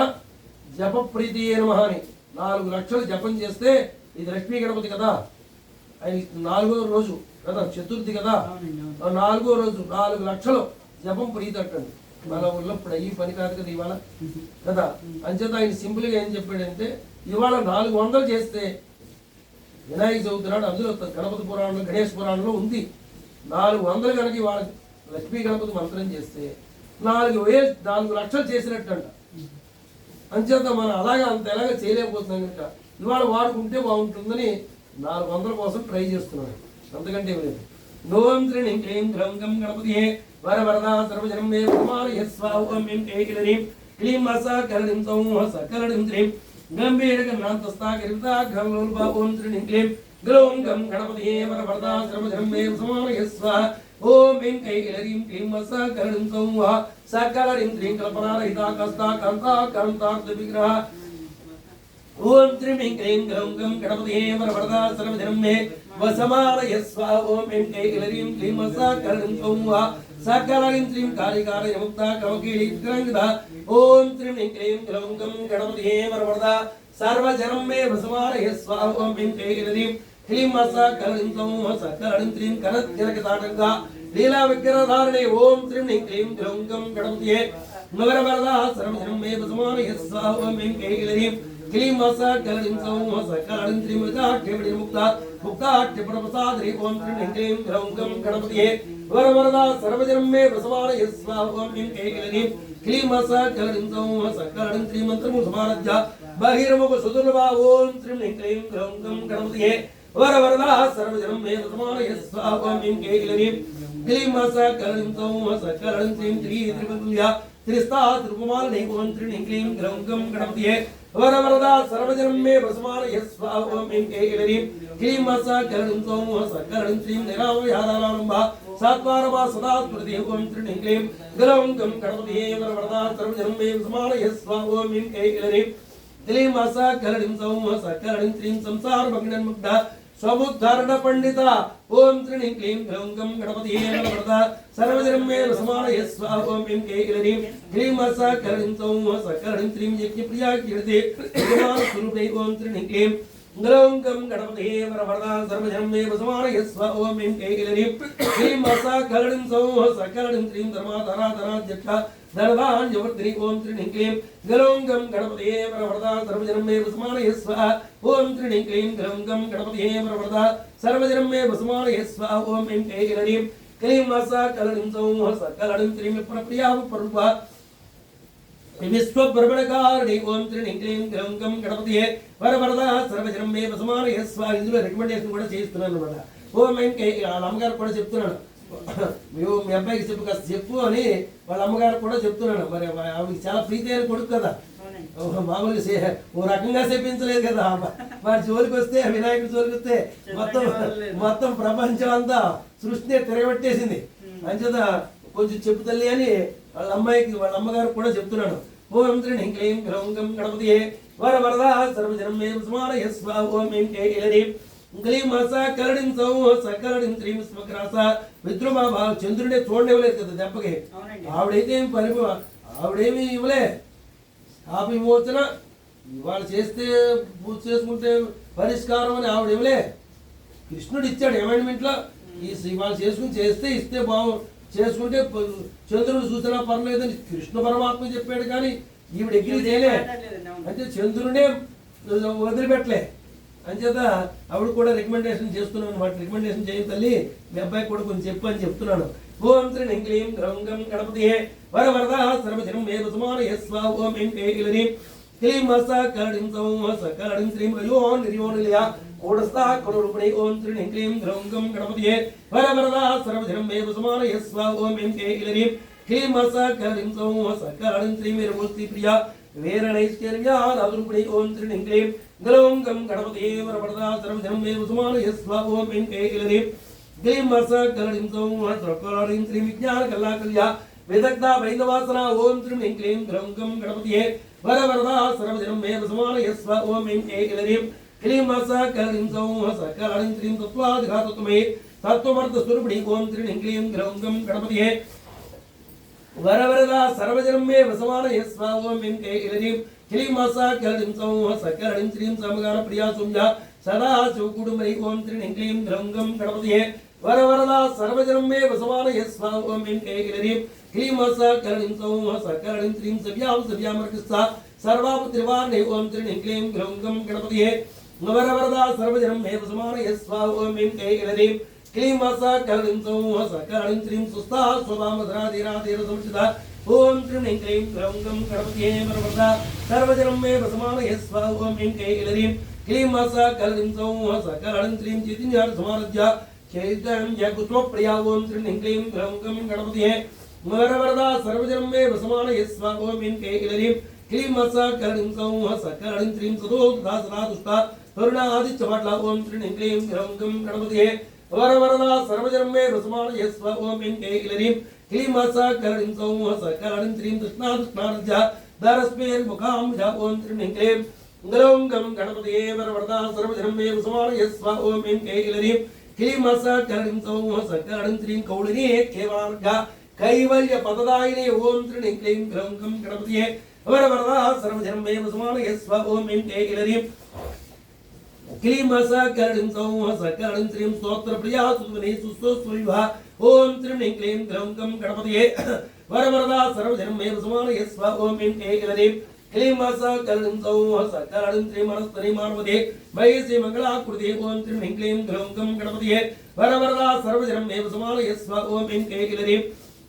జప ప్రీతి నమః అని 4 లక్షలు జపం చేస్తే ఇది లక్ష్మీ గణపతి కదా ఆయన 4వ రోజు కదా చతుర్థి కదా 4వ రోజు 4 లక్షలు జపం ప్రీతి అంటుంది మన ఊళ్ళో ఇప్పుడు అయ్యి పని కాదు కదా ఇవాళ కదా అంచేత ఆయన సింపుల్గా ఏం చెప్పాడంటే ఇవాళ 400 చేస్తే వినాయక చవితి నాడు అందులో గణపతి పురాణంలో గణేష్ పురాణంలో ఉంది 400 కనుక ఇవాళ లక్ష్మీ గణపతి మంత్రం చేస్తే 4 లక్షలు చేసినట్టు అంట అంచేత మనం అలాగా అంత ఎలాగా చేయలేకపోతున్నాం కనుక ఇవాళ వాడుకుంటే బాగుంటుందని 400 కోసం ట్రై చేస్తున్నాడు అంతకంటే ఏం లేదు ఓం త్రిం క్లీం గ్లోం గం గణపతియే वरवरदा सर्वजनं मे वसमानय स्वाहा ओम ऐं कैलरीं क्लीं मसा कलणीं सौः सकलणीं क्लीं गम्भीरगन्नान्तस्तागिरिताघ्रलोल्पा ओम त्रिं क्लीं ग्लों गं गणपतिये वरवरदा सर्वजनं मे वसमानय स्वाहा ओम ऐं कैलरीं क्लीं मसा कलणीं सौः सकलणीं क्लीं कल्पनारहिताकस्ता कान्ता कान्तार्थविग्रह ओम त्रिं क्लीं ग्लों गं गणपतिये वरवरदा सर्वजनं मे वसमानय स्वाहा ओम ऐं कैलरीं क्लीं मसा कलणीं सौः सकलणीं क्लीं कालिकालय मुक्ता कमकीली विक्रंगदा ओम त्रिं क्लीं ग्लों गं गणपतिये वरवरदा सर्वजनं मे वसमानय स्वाहा ओम ऐं कैलरीं क्लीं मसा कलणीं सौः सकलणीं क्लीं कनकजनकताटंका लीला विग्रहधारिणे ओम त्रिं क्लीं ग्लों गं गणपतिये वरवरदा सर्वजनं मे वसमानय स्वाहा ओम ऐं कैलरीं क्लीं मसा कलणीं सौः सकलणीं क्लीं मृगाढ्यवणि मुक्ता मुक्ताढ्यप्रसादरि ओम त्रिं क्लीं ग्लों गं गणपतिये वरवरदा सर्वजनं मे वसमानय स्वाहा ओम ऐं कैलरीं क्लीं मसा कलणीं सौः सकलणीं क्लीं मन्त्रमुपसमारभ्य बहिर्मुख सुदुर्लभा ओम त्रिं क्लीं ग्लों गं गणपतिये वरवरदा सर्वजनं मे वसमानय स्वाहा ओम ऐं कैलरीं क्लीं सकलं सौं सकलं श्रीं त्रिपुल्या त्रिस्ता त्रिपुमालिनी ओम त्रिणीं क्लीं ग्लौं गं गणपतये वरवरदा सर्वजनं मे वसमानय स्वाहा ओम ऐं ऐं क्लीं सकलं सौं सकलं श्रीं निरावयादारम्भा सात्वारमा सदा स्मृति ओम त्रिणीं क्लीं ग्लौं गं गणपतये वरवरदा सर्वजनं मे वसमानय स्वाहा ओम ऐं ऐं क्लीं सकलं सौं सकलं श्रीं संसारभग्नन्मुग्धा स्वबुद्धारण पंडिता ओम त्रिणीं क्लीं ग्लौं गं गणपतये वरवरदा सर्वजनं मे वसमानय स्वाहा ओम ऐं ऐं क्लीं सकलं सौं सकलं श्रीं यज्ञप्रिया कीर्ते स्वरूपे ओम त्रिणीं क्लीं ग्लौं गं गणपतये वरवरदा सर्वजनं मे वसमानय स्वाहा ओम ऐं ऐं क्लीं सकलं सौं सकलं श्रीं धर्माधराधराध्यक्षा धर्मान्यवर्धिनी ओम त्रिणीं क्लीं ग्लौं गं गणपतये वरवरदा सर्वजनं मे वसमानय स्वाहा ओम त्रिणीं क्लीं ग्लौं गं गणपतये वरवरदा सर्वजनं मे वसमानय स्वाहा ओम ऐं ऐं क्लीं सकलं सौं सकलं श्रीं विप्रप्रिया विप्ररूपा विश्वब्रह्मणकारिणी ओम त्रिणीं क्लीं ग्लौं गं गणपतये वरवरदा सर्वजनं मे वसमानय स्वाहा ఇందులో రికమెండేషన్ కూడా చేస్తున్నాను అన్నమాట ఓం ఐం వాళ్ళ అమ్మగారు కూడా చెప్తున్నాను మేము మీ అబ్బాయికి చెప్పు కాస్త చెప్పు అని వాళ్ళ అమ్మగారు కూడా చెప్తున్నాను మరి ఆవిడకి చాలా ప్రీతి అయిన కొడుకు కదా మామూలుగా ఓ రకంగా చెప్పించలేదు కదా వారి జోలికి వస్తే వినాయకుడి జోలికి వస్తే మొత్తం ప్రపంచం అంతా సృష్టిని తిరగబెట్టేసింది అంచేత కొంచెం చెప్పు తల్లి అని వాళ్ళ అమ్మాయికి వాళ్ళ అమ్మగారు కూడా చెప్తున్నాను ఓం త్రిణీం క్లీం గ్లౌం గం గణపతయే వరవరదా సర్వజనం మే వసమానయ స్వాహా ఓం ఐం ఐం క్లీం सकलं सौं सकलं श्रीं స్మగ్రాస విద్రుమా చంద్రుడే చూడనివ్వలేదు కదా దెబ్బకి ఆవిడైతే ఆవిడేమి ఇవ్వలే పాప విమోచన వాళ్ళు చేస్తే పూజ చేసుకుంటే పరిష్కారం అని ఆవిడ ఇవ్వలే కృష్ణుడు ఇచ్చాడు అమెండ్మెంట్లో ఈ వాళ్ళు చేసుకుని చేస్తే ఇస్తే చేసుకుంటే చంద్రుడు చూసినా పర్లేదని కృష్ణ పరమాత్మ చెప్పాడు కానీ ఈవిడ ఎగ్రీ చేయలే అంటే చంద్రుడే వదిలిపెట్టలే అంచేత ఆవిడ కూడా రికమెండేషన్ చేస్తున్నాను అనమాట రికమెండేషన్ చేయ తల్లి మీ అబ్బాయి కూడా కొంచెం చెప్పు అని చెప్తున్నాను ఓం త్రిణీం క్లీం గ్లౌం గం గణపతయే వరవరదా సర్వజనం మే వసమానయ స్వాహా ఓం ఐం ఐం క్లీం सकलं सौं सकलं श्रीं रजो निर्योनिलया कोडस्था करोरूपिणी ओम त्रिणीं क्लीं ग्लौं गं गणपतये वरवरदा सर्वजनं मे वसमानय स्वाहा ओम ऐं ऐं क्लीं सकलं सौं सकलं श्रीं वीरमूर्तिप्रिया वीरणैश्वर्यारूपिणी ओम त्रिणीं क्लीं ग्लौं गं गणपतये वरवरदा सर्वजनं मे वसमानय स्वाहा ओम ऐं ऐं क्लीं सकलं सौं सकलं श्रीं विज्ञानकलाकल्या वेदग्धा वैदवासना ओम त्रिणीं क्लीं ग्लौं गं गणपतये वरवरदा सर्वजनं मे वसमानय स्वाहा ओम ऐं ऐं क्लीं सकलं सौं सकलं श्रीं तत्त्वाधिघातत्वमये तत्त्वमर्थस्वरूपिणी ओम त्रिणीं क्लीं ग्लौं गं गणपतये वरवरदा सर्वजनं मे वसमानय स्वाहा ओम ऐं ऐं क्लीं सकलं सौं सकलं श्रीं समगानप्रिया सुम्या सदा शिवकुटुम्बरी ओम त्रिणीं क्लीं ग्लौं गं गणपतये वरवरदा सर्वजनं मे वसमानय स्वाहा ओम ऐं ऐं क्लीं सकलं सौं सकलं श्रीं सव्यामर्कस्था सर्वापत्रिवार्णे ओम त्रिणीं क्लीं ग्लौं गं गणपतये वरवरदा सर्वजनं मे वसमानय स्वाहा ओम ऐं ऐं क्लीं सकलं सौं सकलं श्रीं सुस्था स्वभामधराधिराधिरसंस्थिता ओम त्रिणीं क्लीं ग्लौं गं गणपतये वरवरदा सर्वजनं मे वसमानय स्वाहा ओम ऐं ऐं क्लीं सकलं सौं सकलं श्रीं चैतन्यार्थसमारध्या चैतन्यकुत्वप्रिया ओम त्रिणीं क्लीं ग्लौं गं गणपतये वरवरदा सर्वजनं मे वसमानय स्वाहा ओम ऐं ऐं क्लीं सकलं सौं सकलं श्रीं सदोदासनादुष्टा तरुणादित्यपाटला ओम त्रिणीं क्लीं ग्लौं गं गणपतये वरवरदा सर्वजनं मे वसमानय स्वाहा ओम ऐं ऐं क्लीं सकलं सौं सकलं श्रीं कृष्णादुष्णारध्या दरस्मेर्मुखाम्बुजा ओम त्रिणीं क्लीं ग्लौं गं गणपतये वरवरदा सर्वजनं मे वसमानय स्वाहा ओम ऐं ऐं क्लीं सकलं सौं सकलं श्रीं कौलिनी केवलार्घा कैवल्य पददायिनी ओम त्रिणीं क्लीं ग्लौं गं गणपतये वरवरदा सर्वजनं मे वसमानय स्वाहा ओम ऐं ऐं क्लीं सकलं सौं सकलं श्रीं स्तोत्रप्रिया सुध्वनि सुस्तोस्वविभा ओम त्रिणीं क्लीं ग्लौं गं गणपतये वरवरदा सर्वजनं मे वसमानय स्वाहा ओम ऐं ऐं क्लीं सकलं सौं सकलं श्रीं मनस्तनि मानवदे महेशे मंगलाकृते ओम त्रिणीं क्लीं ग्लौं गं गणपतये वरवरदा सर्वजनं मे वसमानय स्वाहा ओम ऐं ऐं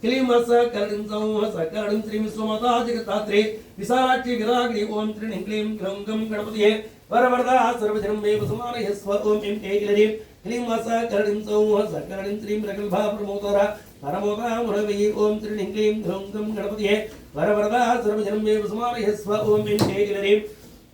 क्लीं सकलं सौं सकलं श्रीं विश्वमाता जगत्तात्रे विशालाक्षी विरागिणी ओम त्रिणीं क्लीं ग्लौं गं गणपतये वरवरदा सर्वजनं मे वसमानय स्वाहा ओम ऐं ऐं क्लीं सकरणीं सौः सकरणीं श्रीं प्रगल्भा प्रमोदरा परमोदा मुरवी ओम त्रिणीं क्लीं ह्रौं गं गणपतये वरवरदा सर्वजनं मे समानयस्व ओम ऐं क्लीं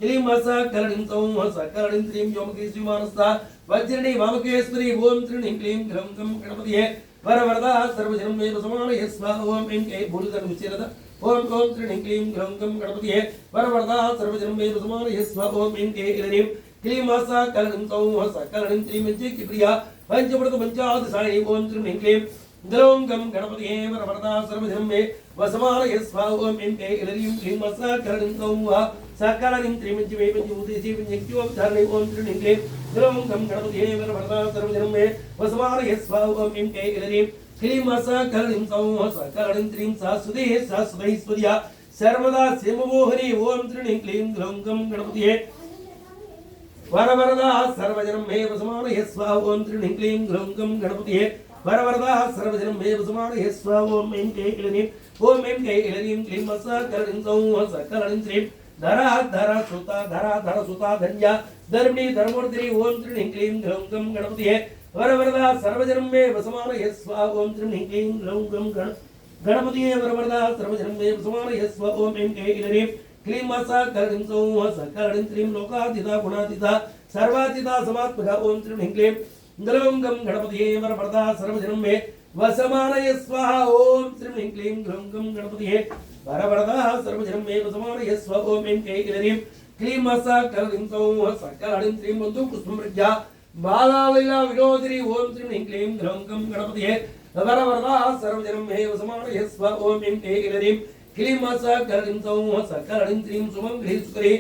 क्लीं सकरणीं सौः सकरणीं श्रीं व्योमकेशी श्रीमानस्ता वज्रणी वामकेश्वरी ओम त्रिणीं क्लीं ह्रौं गं गणपतये वरवरदा सर्वजनं मे समानयस्व ओम ऐं भूलधन विचरद ओम ओम त्रिणीं क्लीं ह्रौं गं गणपतये वरवरदा सर्वजनं मे समानयस्व ओम ऐं क्लीं सकरणीं सौः सकरणीं श्रीं प्रिया पंचमृत पंचादशायी ओम त्रिणीं क्लीं ग्लौं गं गणपतये वरवरदा सर्वजनं मे वसमानयस्व ओम ऐं क्लीं क्लीं सकरणीं सौः सकरणीं श्रीं पंचभूतेशी पंचोपचारणीं ओम त्रिणीं क्लीं ग्लौं गं गणपतये वरवरदा सर्वजनं मे वसमानयस्व ओम ऐं क्लीं सकरणीं सौः सकरणीं श्रीं शाश्वते शाश्वतैश्वर्या सर्वदा सिंहमोहनी ओम त्रिणीं क्लीं ग्लौं गं गणपतये वरवरदा सर्वजनं मे वसमानयस्व ओम त्रिणीं क्लीं ग्लौं गं गणपतये वरवरदा सर्वजनं मे वसमानयस्व ओम ऐं क्लीं क्लीं सकरणीं सौः सकरणीं श्रीं धरा धरा सुता धन्या धर्मिणी धर्मोर्धिनी ओम त्रिणीं क्लीं ग्लौं गं गणपतये वरवरदा सर्वजनं मे वसमानयस्व ओम त्रिणीं क्लीं ग्लौं गं गणपतये वरवरदा सर्वजनं मे वसमानयस्व ओम ऐं क्लीं सकरणीं सौः सकरणीं श्रीं लोकातीता गुणातीता सर्वातीता समात्मका ओम त्रिणीं क्लीं ग्लौं गं गणपतये वरवरदा सर्वजनं मे वसमानयस्व ओम त्रिणीं क्लीं ग्लौं गं गणपतये वरवरदा सर्वजनं मे वसमानयस्व ओम ऐं क्लीं सकरणीं सौः सकरणीं श्रीं बन्धुपुष्पमृज्या बालालीला विनोदिनी ओम त्रिणीं क्लीं ग्लौं गं गणपतये वरवरदा सर्वजनं मे वसमानयस्व ओम ऐं क्लीं सकरणीं सौः सकरणीं श्रीं सुमङ्गली सुकरी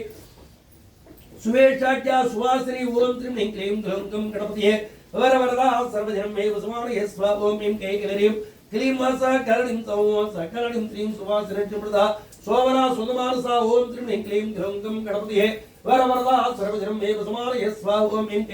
सुवेशाख्या सुवासिनी ओम त्रिणीं क्लीं ग्लौं गं गणपतये वरवरदा सर्वजनं मे वसमानयस्व ओम ऐं क्लीं सकरणीं सौः सकरणीं श्रीं सुवासिनी चमृता सोमना सुन्दमानसा ओम त्रिणीं क्लीं ग्लौं गं गणपतये वरवरदा सर्वजनं मे वसमानयस्व ओम ऐं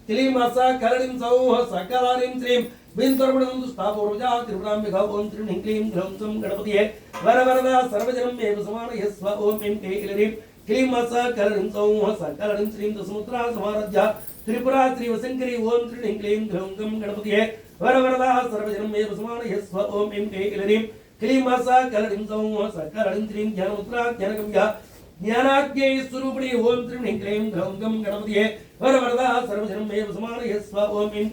क्लीं सकरणीं सौः सकरणीं श्रीं बिन्दुर्वणं स्थापूर्वजा त्रिपुराम्बिका ओम त्रिणीं क्लीं ग्लौं गं गणपतये वरवरदा सर्वजनं मे वसमानयस्व ओम ऐं क्लीं सकरणीं सौः सकरणीं श्रीं दशमुद्रा समाराध्या त्रिपुरा श्रीवशङ्करी ओम त्रिणीं क्लीं ग्लौं गं गणपतये वरवरदा सर्वजनं मे वसमानयस्व ओम ऐं क्लीं सकरणीं सौः सकरणीं श्रीं ज्ञानमुद्रा ज्ञानगम्या ज्ञानाज्ञै स्वरूपिणी ओम त्रिणीं क्लीं ग्लौं गं गणपतये वरवरदा सर्वजनं मे वसमानयस्व ओम ऐं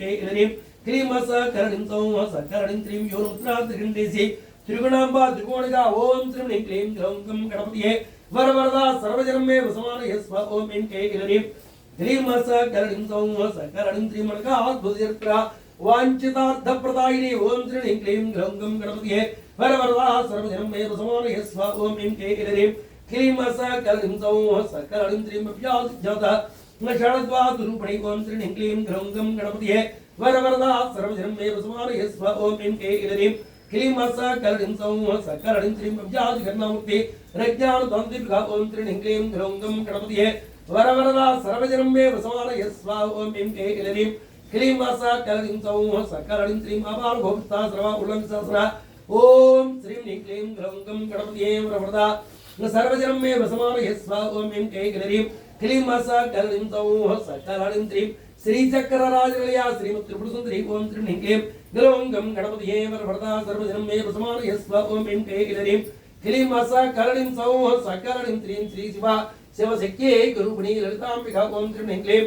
क्लीं सकरणीं सौः सकरणीं श्रीं योरमुद्रा त्रिगण्डेशी त्रिगुणाम्बा त्रिकोणिका ओम त्रिणीं क्लीं ग्लौं गं गणपतये वरवरदा सर्वजनं मे वसमानयस्व ओम ऐं क्लीं सकरणीं सौः सकरणीं श्रीं मनकाद्भुतचरित्रा वाञ्छितार्थप्रदायिनी ओम त्रिणीं क्लीं ग्लौं गं गणपतये वरवरदा सर्वजनं मे वसमानयस्व ओम ऐं क्लीं सकरणीं सौः सकरणीं श्रीं व्यासजाता षडद्वादरूपिणी ओम त्रिणीं क्लीं ग्लौं गं गणपतये वरवरदा सर्वजनं मे वसमानयस्व ओम ऐं क्लीं सकरणीं सौः सकरणीं श्रीं व्यासघर्णामूर्ति रज्ञानद्वन्द्विका ओम त्रिणीं क्लीं ग्लौं गं गणपतये वरवरदा सर्वजनं मे वसमानयस्व ओम ऐं क्लीं सकरणीं सौः सकरणीं श्रीं अपारगोप्ता सर्वा उल्लङ्घ्यसहस्रा ओम श्रीं क्लीं ग्लौं गं गणपतये वरवरदा सर्वजनं मे वसमानयस्व ओम ऐं क्लीं सकरणीं सौः सकरणीं श्रीं श्रीचक्रराजनिलया श्रीमत्त्रिपुरसुन्दरी ओम त्रिणीं क्लीं ग्लौं गं गणपतये वरवरदा सर्वजनं मे वसमानयस्व ओम ऐं क्लीं सकरणीं सौः सकरणीं श्रीं श्रीशिवा शिवशक्त्यै गुरुपणी ललिताम्बिका ओम त्रिणीं क्लीं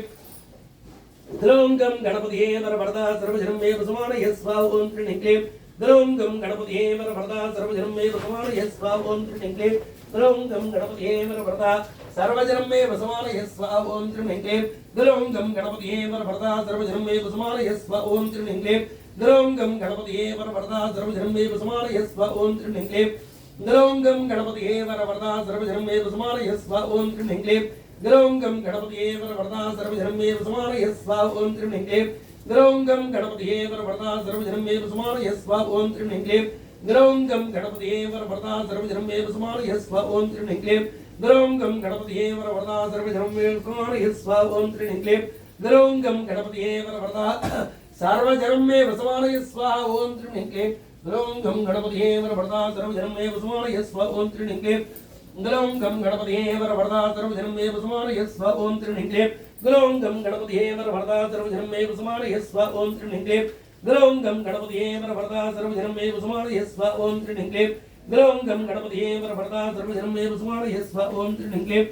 ग्लौं गं गणपतये वरवरदा सर्वजनं मे वसमानयस्व ओम त्रिणीं क्लीं ग्लौं गं गणपतये वरवरदा सर्वजनं मे वसमानयस्व ओम त्रिणीं क्लीं ग्लौं गं गणपतये वरवरदा सर्वजनं मे वसमानयस्व ओम त्रिणीं क्लीं ग्लौं गं गणपतये वरवरदा सर्वजनं मे वसमानयस्व ओम त्रिणीं क्लीं ग्लौं गं गणपतये वरवरदा सर्वजनं मे वसमानयस्व ओम त्रिणीं क्लीं ग्लौं गं गणपतये वरवरदा सर्वजनं मे वसमानयस्व ओम त्रिणीं क्लीं ग्लौं गं गणपतये वरवरदा सर्वजनं मे वसमानयस्व ओम त्रिणीं क्लीं ग्लौं गं गणपतये वरवरदा सर्वजनं मे वसमानयस्व ओम त्रिणीं क्लीं ग्लौं गं गणपतये वरवरदा सर्वजनं मे वसमानयस्व ओम त्रिणीं क्लीं ग्लौं गं गणपतये वरवरदा सर्वजनं मे वसमानयस्व ओम त्रिणीं क्लीं ग्लौं गं गणपतये वरवरदा सर्वजनं मे वसमानयस्व ओम त्रिणीं क्लीं ग्लौं गं गणपतये वरवरदा सर्वजनं मे वसमानयस्व ओम त्रिणीं क्लीं ग्लौं गं गणपतये वरवरदा सर्वजनं मे वसमानयस्व ओम त्रिणीं क्लीं ग्लों गं गणपतिये वरवरदा सर्वजनं मे वसुमानये स्वाहा ॐ त्रीणि क्लीं ग्लों गं गणपतिये वरवरदा सर्वजनं मे वसुमानये स्वाहा ॐ त्रीणि क्लीं ग्लों गं गणपतिये वरवरदा सर्वजनं मे वसुमानये स्वाहा ॐ त्रीणि क्लीं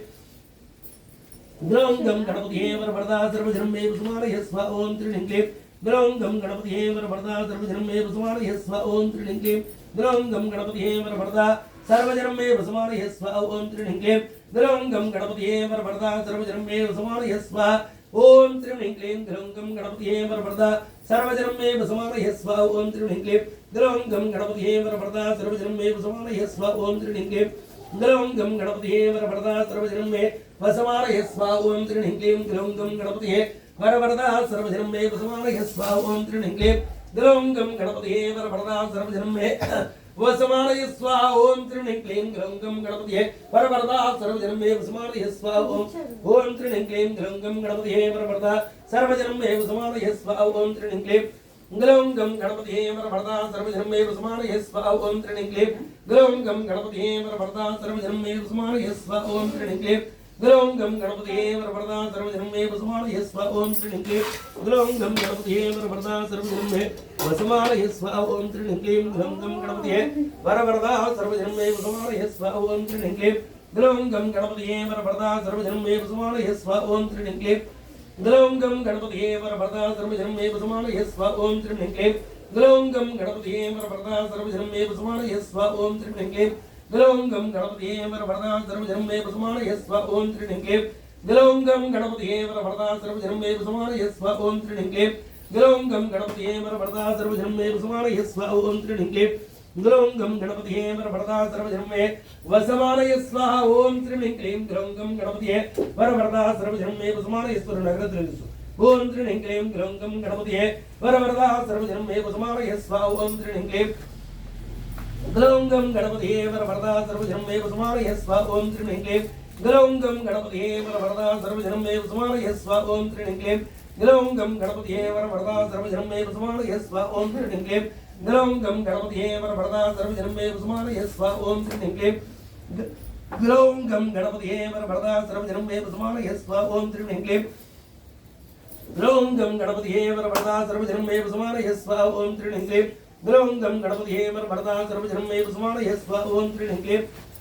ग्लों गं गणपतिये वरवरदा सर्वजनं मे वसुमानये स्वाहा ॐ त्रीणि क्लीं ग्लों गं गणपतिये वरवरदा सर्वजनं मे वसुमानये स्वाहा ॐ त्रीणि क्लीं ग्लों गं गणपतिये वरवरदा सर्वजनं मे वसुमानये स्वाहा ॐ त्रीणि क्लीं ग्लों गं गणपतिये वरवरदा सर्वजनं मे वसुमानये स्वाहा ॐ त्रीणि क्लीं ग्लों गं गणपतिये वरवरदा सर्वजनं मे वसुमानये स्वाहा ॐ त्रीणि क्लीं ग्लों गं गणपतिये वरवरदा सर्वजनं मे वसुमानये स्वाहा ॐ त्रीणि क्लीं ग्लों गं गणपतिये वरवरदा सर्वजनं मे वसुमानये स्वाहा ॐ त्रीणि क्लीं ग्लों गं गणपतिये वरवरदा सर्वजनं मे वसुमानये स्वाहा ॐ त्रीणि क्लीं ग्लों गं गणपतिये वरवरदा सर्वजनं मे वसुमानये स्वाहा ॐ त्रीणि क्लीं ग्लों गं गणपतिये वरवरदा सर्वजनं मे वसुमानये स्वाहा ॐ त्रीणि क्लीं ग्लों गं गणपतिये वरवरदा सर्वजनं मे वसुमानये स्वाहा ॐ त्रीणि क्लीं ग्लों गं गणपतिये वरवरदा सर्वजनं मे वसुमानये स्वाहा ॐ त्रीणि क्लीं ग्लों गं गणपतिये वरवरदा सर्वजनं मे वसुमानये स्वाहा ॐ त्रीणि क्लीं ग्लों गं गणपतिये वरवरदा सर्वजनं मे वसुमानये स्वाहा ॐ त्रीणि क्लीं ग्लों गं गणपतिये वरवरदा सर्वजनं मे वसुमानये स्वाहा ॐ त्रीणि क्लीं ग्लों गं गणपतिये वरवरदा सर्वजनं मे वसुमानये स्वाहा ॐ त्रीणि क्लीं ग्लों गं गणपतिये वरवरदा सर्वजनं मे वसुमानये स्वाहा ॐ त्रीणि क्लीं ग्लों गं गणपतिये वरवरदा सर्वजनं मे वसुमानये स्वाहा ॐ त्रीणि क्लीं ग्लों गं गणपतिये वरवरदा सर्वजनं मे वसुमानये स्वाहा ॐ त्रीणि क्लीं ग्लों गं गणपतिये वरवरदा सर्वजनं मे वसुमानये स्वाहा ॐ त्रीणि क्लीं ग्लों गं गणपतिये वरवरदा सर्वजनं मे वसुमानये स्वाहा ॐ त्रीणि क्लीं ग्लों गं गणपतिये वरवरदा सर्वजनं मे वसुमानये स्वाहा ॐ त्रीणि क्लीं ग्लों गं गणपतिये वरवरदा सर्वजनं मे वसुमानये स्वाहा ॐ त्रीणि क्लीं ग्लों गं गणपतिये वरवरदा सर्वजनं मे वसुमानये स्वाहा नगरत्रिलिसु ॐ त्रीणि क्लीं ग्लों गं गणपतिये वरवरदा सर्वजनं मे वसुमानये स्वाहा ॐ त्रीणि क्लीं ग्लों गं गणपतिये वरवरदा सर्वजनं मे वसुमानये स्वाहा ॐ त्रीणि क्लीं ग्लों गं गणपतिये वरवरदा सर्वजनं मे वसुमानये स्वाहा ॐ त्रीणि क्लीं ग्लों गं गणपतिये वरवरदा सर्वजनं मे वसुमानये स्वाहा ॐ त्रीणि क्लीं ग्लों गं गणपतिये वरवरदा सर्वजनं मे वसुमानये स्वाहा ॐ त्रीणि क्लीं ग्लों गं गणपतिये वरवरदा सर्वजनं मे वसुमानये स्वाहा ॐ त्रीणि क्लीं ग्लों गं गणपतिये वरवरदा सर्वजनं मे वसुमानये स्वाहा ॐ त्रीणि क्लीं ग्लों गं गणपतिये वरवरदा सर्वजनं मे वसुमानये स्वाहा ॐ त्रीणि क्लीं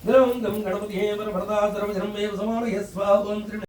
ग्लों गं गणपतिये वरवरदा सर्वजनं मे वसुमानये स्वाहा ॐ त्रीणि